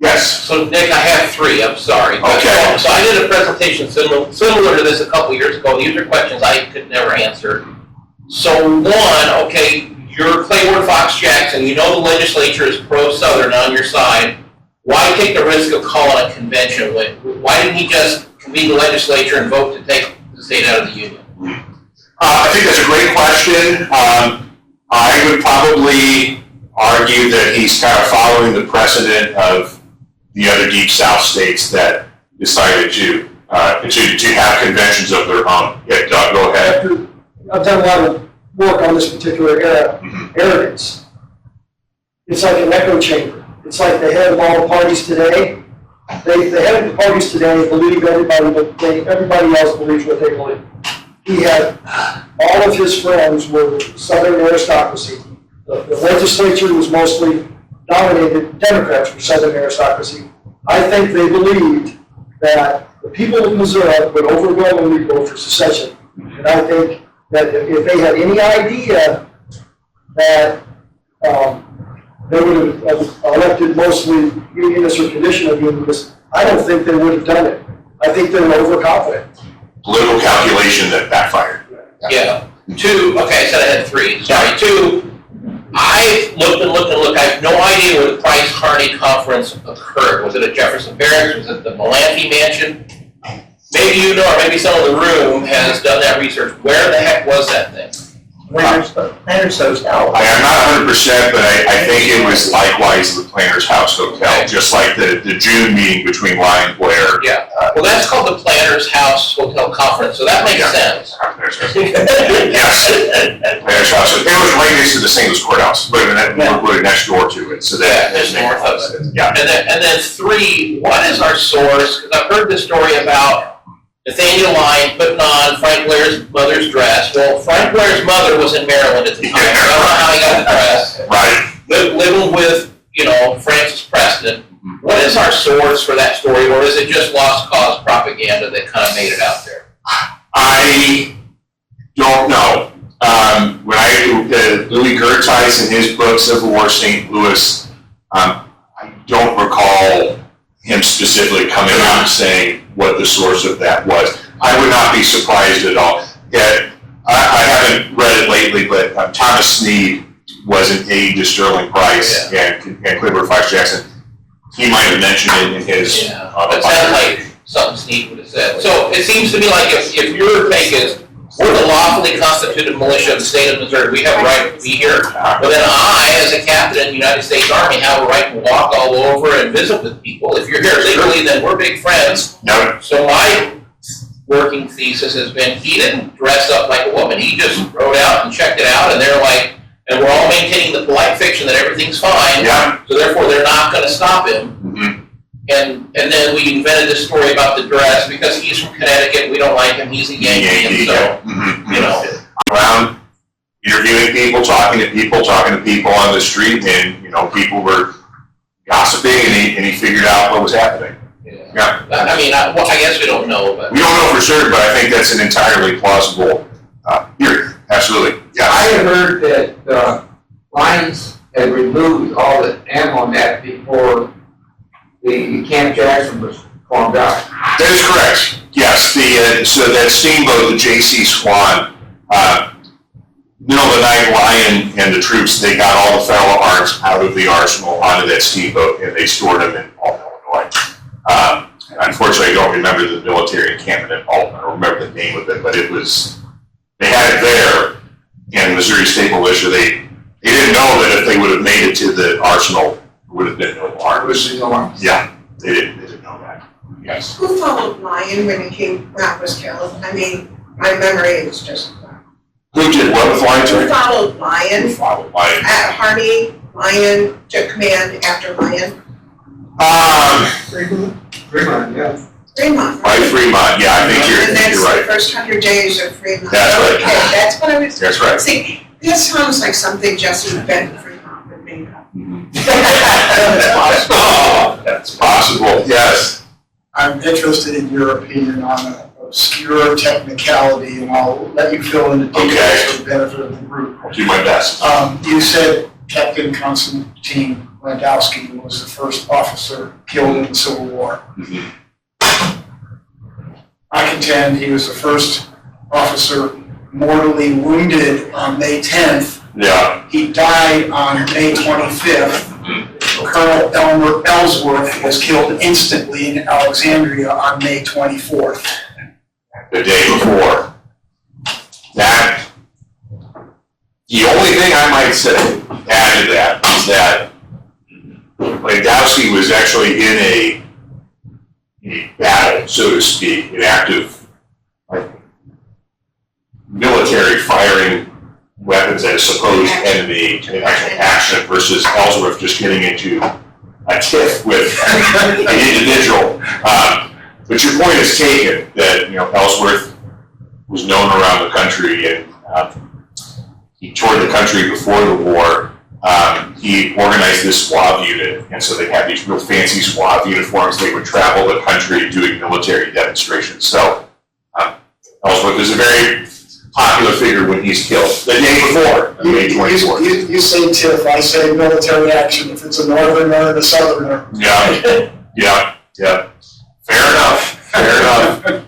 [SPEAKER 2] Yes?
[SPEAKER 6] So Nick, I have 3, I'm sorry.
[SPEAKER 2] Okay.
[SPEAKER 6] So I did a presentation similar to this a couple years ago. These are questions I could never answer. So one, okay, you're Claiborne Fox Jackson, you know the legislature is pro-Southern on your side. Why take the risk of calling a convention? Why didn't he just convene the legislature and vote to take the state out of the Union?
[SPEAKER 2] I think that's a great question. I would probably argue that he's kind of following the precedent of the other Deep South states that decided to have conventions of their own. Yeah, Doug, go ahead.
[SPEAKER 1] I've done a lot of work on this particular era. Arrogance. It's like an echo chamber. It's like the head of all the parties today. The head of the parties today believe everybody else believes what they believe. He had all of his friends were Southern aristocracy. The legislature was mostly dominated. Democrats were Southern aristocracy. I think they believed that the people of Missouri would overwhelmingly vote for secession. And I think that if they had any idea that they would have elected mostly unionists or conditional unionists, I don't think they would have done it. I think they were overconfident.
[SPEAKER 2] Political calculation that backfired.
[SPEAKER 6] Yeah. 2, okay, I said I had 3. Sorry, 2, I looked and looked and looked. I have no idea where the Price-Harney conference occurred. Was it at Jefferson Barracks? Was it the Melanti Mansion? Maybe you know, or maybe someone in the room has done that research. Where the heck was that thing?
[SPEAKER 5] Planner's Hotel.
[SPEAKER 2] I am not 100%, but I think it was likewise the Planner's House Hotel, just like the June meeting between Lyon and Blair.
[SPEAKER 6] Yeah. Well, that's called the Planner's House Hotel Conference, so that makes sense.
[SPEAKER 2] Yes. Planner's House. It was right next to the St. Louis Courthouse, but we're next door to it, so that
[SPEAKER 6] it's north of it.
[SPEAKER 2] Yeah.
[SPEAKER 6] And then 3, what is our source? Because I've heard this story about Nathaniel Lyon putting on Frank Blair's mother's dress. Well, Frank Blair's mother was in Maryland at the time. I don't know how he got the dress.
[SPEAKER 2] Right.
[SPEAKER 6] Living with, Francis Preston. What is our source for that story, or is it just lost cause propaganda that kind of made it out there?
[SPEAKER 2] I don't know. Louis Gertheis in his book, Civil War St. Louis, I don't recall him specifically coming out and saying what the source of that was. I would not be surprised at all. I haven't read it lately, but Thomas Snead was an aide to Sterling Price and Clifford Fox Jackson. He might have mentioned it in his.
[SPEAKER 6] That sounds like something Snead would have said. So it seems to me like if your take is, we're the lawfully constituted militia of the state of Missouri, we have a right to be here, but then I, as a captain in the United States Army, have a right to walk all over and visit with people. If you're here legally, then we're big friends.
[SPEAKER 2] No.
[SPEAKER 6] So my working thesis has been, he didn't dress up like a woman, he just wrote out and checked it out, and they're like, and we're all maintaining the polite fiction that everything's fine, so therefore they're not gonna stop him.
[SPEAKER 2] Mm-hmm.
[SPEAKER 6] And then we invented this story about the dress, because he's from Connecticut, we don't like him, he's a Yankee, and so,
[SPEAKER 2] Around interviewing people, talking to people on the street, and, people were gossiping, and he figured out what was happening. Yeah.
[SPEAKER 6] I mean, I guess we don't know, but.
[SPEAKER 2] We don't know for sure, but I think that's an entirely plausible theory. Absolutely. Yeah.
[SPEAKER 7] I had heard that Lions had removed all the ammo on that before the Camp Jackson was formed out.
[SPEAKER 2] That is correct. Yes. So that steamboat, the J.C. Swan, middle of the night, Lyon and the troops, they got all the federal arms out of the arsenal onto that steamboat, and they stored them in Alton, Illinois. Unfortunately, I don't remember the military encampment in Alton. I don't remember the name of it, but they had it there, and Missouri State Militia, they didn't know that if they would have made it to the arsenal, it would have been no arms. Yeah, they didn't know that. Yes.
[SPEAKER 3] Who followed Lyon when Rob was killed? I mean, my memory is just.
[SPEAKER 2] Who did what with Lyon?
[SPEAKER 3] Who followed Lyon?
[SPEAKER 2] Who followed Lyon?
[SPEAKER 3] At Hardy, Lyon took command after Lyon.
[SPEAKER 7] Fremont, yeah.
[SPEAKER 3] Fremont.
[SPEAKER 2] Right, Fremont, yeah, I think
[SPEAKER 3] And that's
[SPEAKER 2] you're
[SPEAKER 3] the
[SPEAKER 2] right.
[SPEAKER 3] first 100 days of Fremont.
[SPEAKER 2] That's right.
[SPEAKER 3] Okay, that's what I was.
[SPEAKER 2] That's right.
[SPEAKER 3] See, this sounds like something Jesse Benton Fremont would make up.
[SPEAKER 2] That's possible. Oh, that's possible, yes.
[SPEAKER 5] I'm interested in your opinion on an obscure technicality, and I'll let you fill in the details for the benefit of the group.
[SPEAKER 2] I'll do my best.
[SPEAKER 5] You said Captain Constantine Landowski was the first officer killed in the Civil War.
[SPEAKER 2] Mhm.
[SPEAKER 5] I contend he was the first officer mortally wounded on May 10th.
[SPEAKER 2] Yeah.
[SPEAKER 5] He died on May 25th. Colonel Elmer Ellsworth was killed instantly in Alexandria on May 24th.
[SPEAKER 2] The day before. That, the only thing I might say, add to that, is that Landowski was actually in a battle, so to speak, an active, military firing weapons at a supposed enemy in actual action versus Ellsworth just getting into a tiff with an individual. But your point is taken that, Ellsworth was known around the country, and he toured the country before the war. He organized this SWAV unit, and so they had these real fancy SWAV uniforms. They would travel the country doing military demonstrations. So Ellsworth is a very popular figure when he's killed. The day before, May 24th.
[SPEAKER 5] You say TIF, I say military action, if it's a northerner and a southerner.
[SPEAKER 2] Yeah. Fair enough.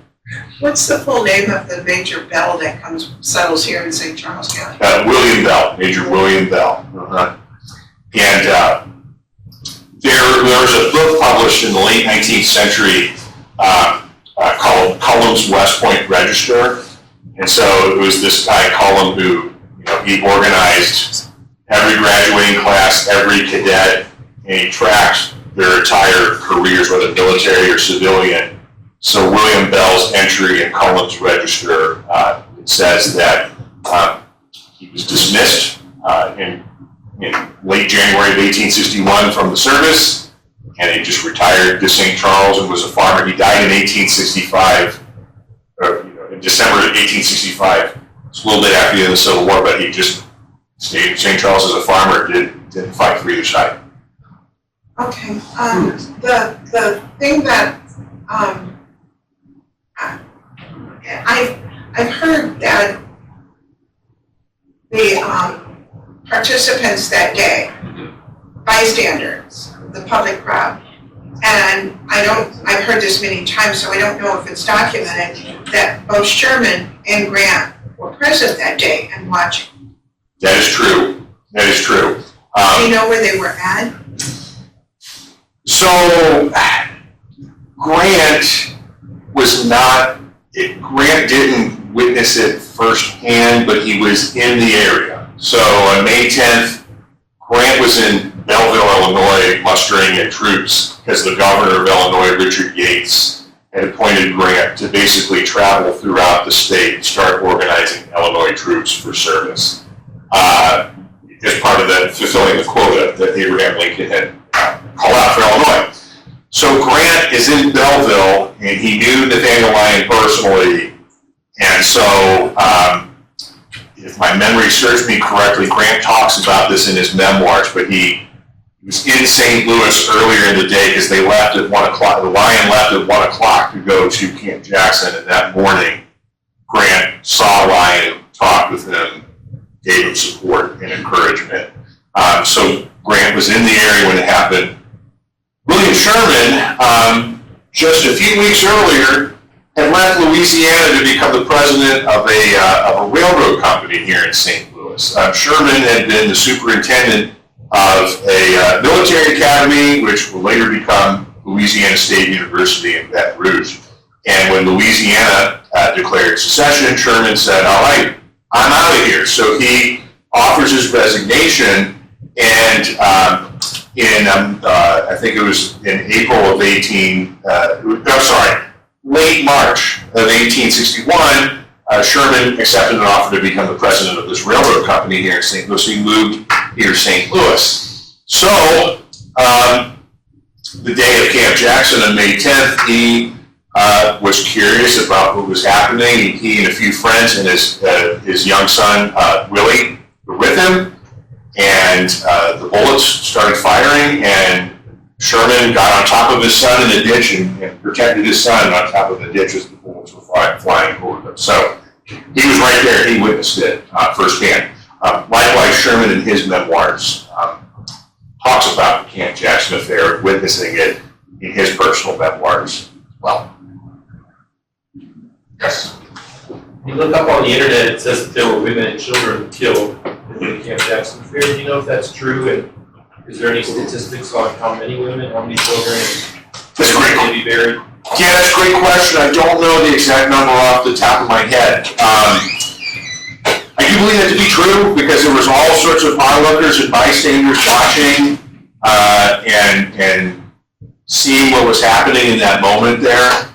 [SPEAKER 3] What's the full name of the Major Bell that settles here in St. Charles County?
[SPEAKER 2] William Bell, Major William Bell. And there was a book published in the late 19th century called Cullum's West Point Register. And so it was this guy, Cullum, who, he organized every graduating class, every cadet, and he tracked their entire careers, whether military or civilian. So William Bell's entry in Cullum's Register, it says that he was dismissed in late January of 1861 from the service, and he just retired to St. Charles and was a farmer. He died in 1865 in December of 1865. It's a little bit after the end of the Civil War, but he just stayed in St. Charles as a farmer, didn't fight for either side.
[SPEAKER 3] Okay, the thing that, I've heard that the, participants that day, bystanders, the public crowd, and I've heard this many times, so I don't know if it's documented, that both Sherman and Grant were present that day and watching.
[SPEAKER 2] That is true. That is true.
[SPEAKER 3] Do you know where they were at?
[SPEAKER 2] So, Grant didn't witness it firsthand, but he was in the area. So on May 10th, Grant was in Belleville, Illinois, mustering in troops because the governor of Illinois, Richard Yates, had appointed Grant to basically travel throughout the state and start organizing Illinois troops for service. As part of fulfilling the quota that Abraham Lincoln had called out for Illinois. So Grant is in Belleville, and he knew Nathaniel Lyon personally, and so if my memory serves me correctly, Grant talks about this in his memoirs, but he was in St. Louis earlier in the day because they left at 1 o'clock. The Lion left at 1 o'clock to go to Camp Jackson, and that morning, Grant saw Lyon, talked with him, gave him support and encouragement. So Grant was in the area when it happened. William Sherman, just a few weeks earlier, had left Louisiana to become the president of a railroad company here in St. Louis. Sherman had been the superintendent of a military academy, which will later become Louisiana State University in Baton Rouge. And when Louisiana declared secession, Sherman said, all right, I'm out of here. So he offers his resignation, and I think it was in late March of 1861, Sherman accepted an offer to become the president of this railroad company here in St. Louis. He moved here to St. Louis. So, the day of Camp Jackson on May 10th, he was curious about what was happening. He and a few friends and his young son, Willie, were with him, and the bullets started firing, and Sherman got on top of his son in a ditch and protected his son on top of the ditch as the bullets were flying over them. So he was right there. He witnessed it firsthand. Likewise, Sherman in his memoirs talks about the Camp Jackson affair, witnessing it in his personal memoirs as well. Yes?
[SPEAKER 8] You look up on the internet, it says that there were women and children killed in the Camp Jackson affair. Do you know if that's true? And is there any statistics on how many women, how many children,
[SPEAKER 2] That's great.
[SPEAKER 8] may be buried?
[SPEAKER 2] Yeah, that's a great question. I don't know the exact number off the top of my head. I do believe that to be true because there was all sorts of onlookers and bystanders watching and seeing what was happening in that moment there.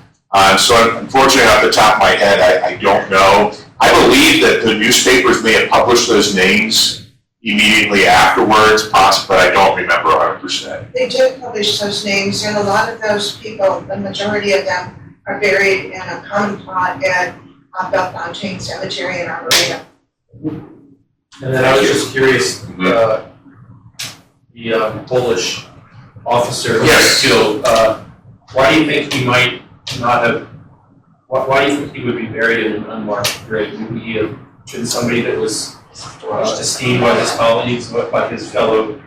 [SPEAKER 2] So unfortunately, off the top of my head, I don't know. I believe that the newspapers may have published those names immediately afterwards, possibly, but I don't remember 100%.
[SPEAKER 3] They did publish those names, and a lot of those people, the majority of them, are buried in a common plot at Bellefontaine Cemetery in Arboretum.
[SPEAKER 8] And then I was just curious, the Polish officer who was killed, why do you think he might not have, why do you think he would be buried in an unmarked grave? Would he have been somebody that was esteemed by his colleagues, by his fellow?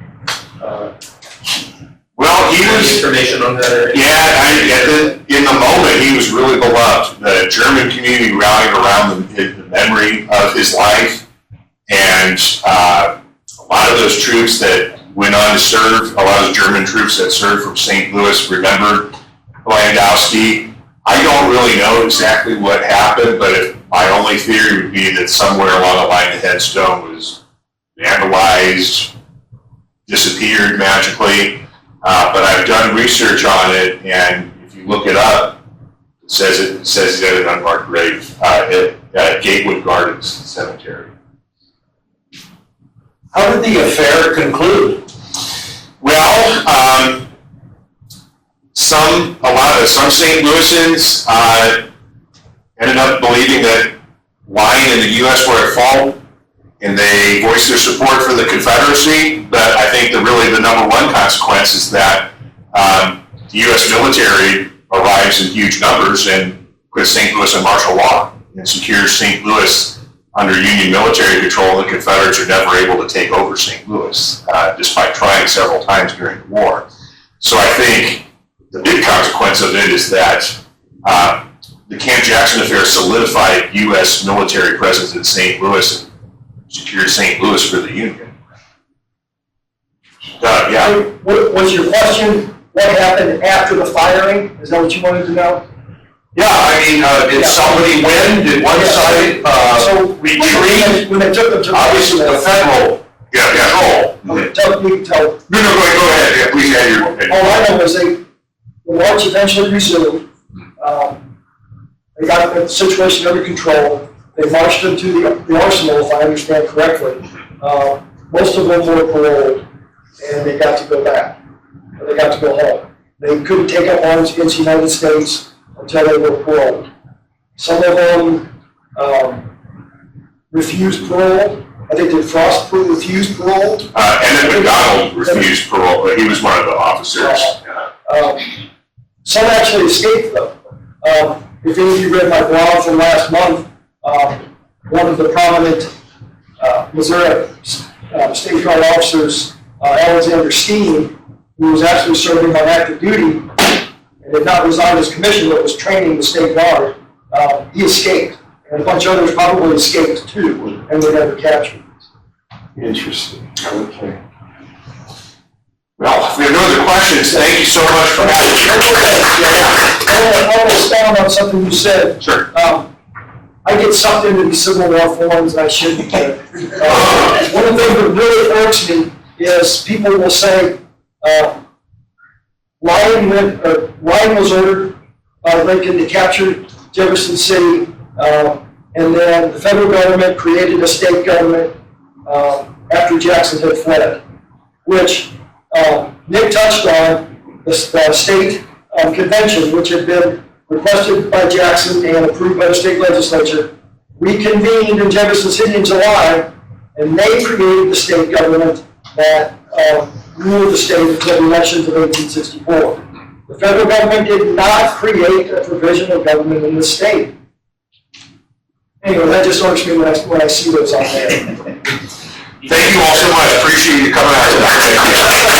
[SPEAKER 2] Well, he was.
[SPEAKER 8] Information on that area?
[SPEAKER 2] In the moment, he was really beloved. The German community rallied around the memory of his life, and a lot of those troops that went on to serve, a lot of German troops that served from St. Louis remembered Landowski. I don't really know exactly what happened, but my only theory would be that somewhere along the line the headstone was vandalized, disappeared magically. But I've done research on it, and if you look it up, it says he's at an unmarked grave at Gatewood Gardens Cemetery.
[SPEAKER 1] How did the affair conclude?
[SPEAKER 2] Well, some St. Louisans ended up believing that lying in the U.S. were at fault, and they voiced their support for the Confederacy. But I think the number one consequence is that the U.S. military arrives in huge numbers and puts St. Louis in martial law and secures St. Louis under Union military control. The Confederates are never able to take over St. Louis, despite trying several times during the war. So I think the big consequence of it is that the Camp Jackson affair solidified U.S. military presence in St. Louis and secured St. Louis for the Union. Yeah.
[SPEAKER 1] What was your question? What happened after the firing? Is that what you wanted to know?
[SPEAKER 2] Yeah, I mean, did somebody win? Did one side retreat?
[SPEAKER 1] When they took them to
[SPEAKER 2] Obviously, the federal control.
[SPEAKER 1] Okay, you can tell.
[SPEAKER 2] No, go ahead. Yeah, please add your opinion.
[SPEAKER 1] All I know is the march eventually resumed. They got the situation under control. They marched them to the arsenal, if I understand correctly. Most of them were paroled, and they got to go back. They got to go home. They couldn't take up arms against the United States until they were paroled. Some of them refused parole. I think that Frost refused parole.
[SPEAKER 2] And then McDonald refused parole, but he was one of the officers.
[SPEAKER 1] Some actually escaped though. If any of you read my blog from last month, one of the prominent Missouri State Guard officers, Alexander Steen, who was actually serving on active duty and did not resign his commission but was training the State Guard, he escaped. And a bunch of others probably escaped too and were never captured.
[SPEAKER 2] Interesting. Okay. Well, if we have no other questions, thank you so much for having me.
[SPEAKER 1] I want to expound on something you said.
[SPEAKER 2] Sure.
[SPEAKER 1] I get sucked into these civil war forums and I shouldn't. One of the things that really irks me is people will say, Lyon was ordered by Lincoln to capture Jefferson City, and then the federal government created a state government after Jackson had fled, which Nick touched on, the state convention, which had been requested by Jackson and approved by the state legislature, reconvened in Jefferson City in July, and they created the state government that ruled the state until the elections of 1864. The federal government did not create a provisional government in the state. Anyway, that just irks me when I see those on there.
[SPEAKER 2] Thank you all so much. Appreciate you coming out tonight. Thank you.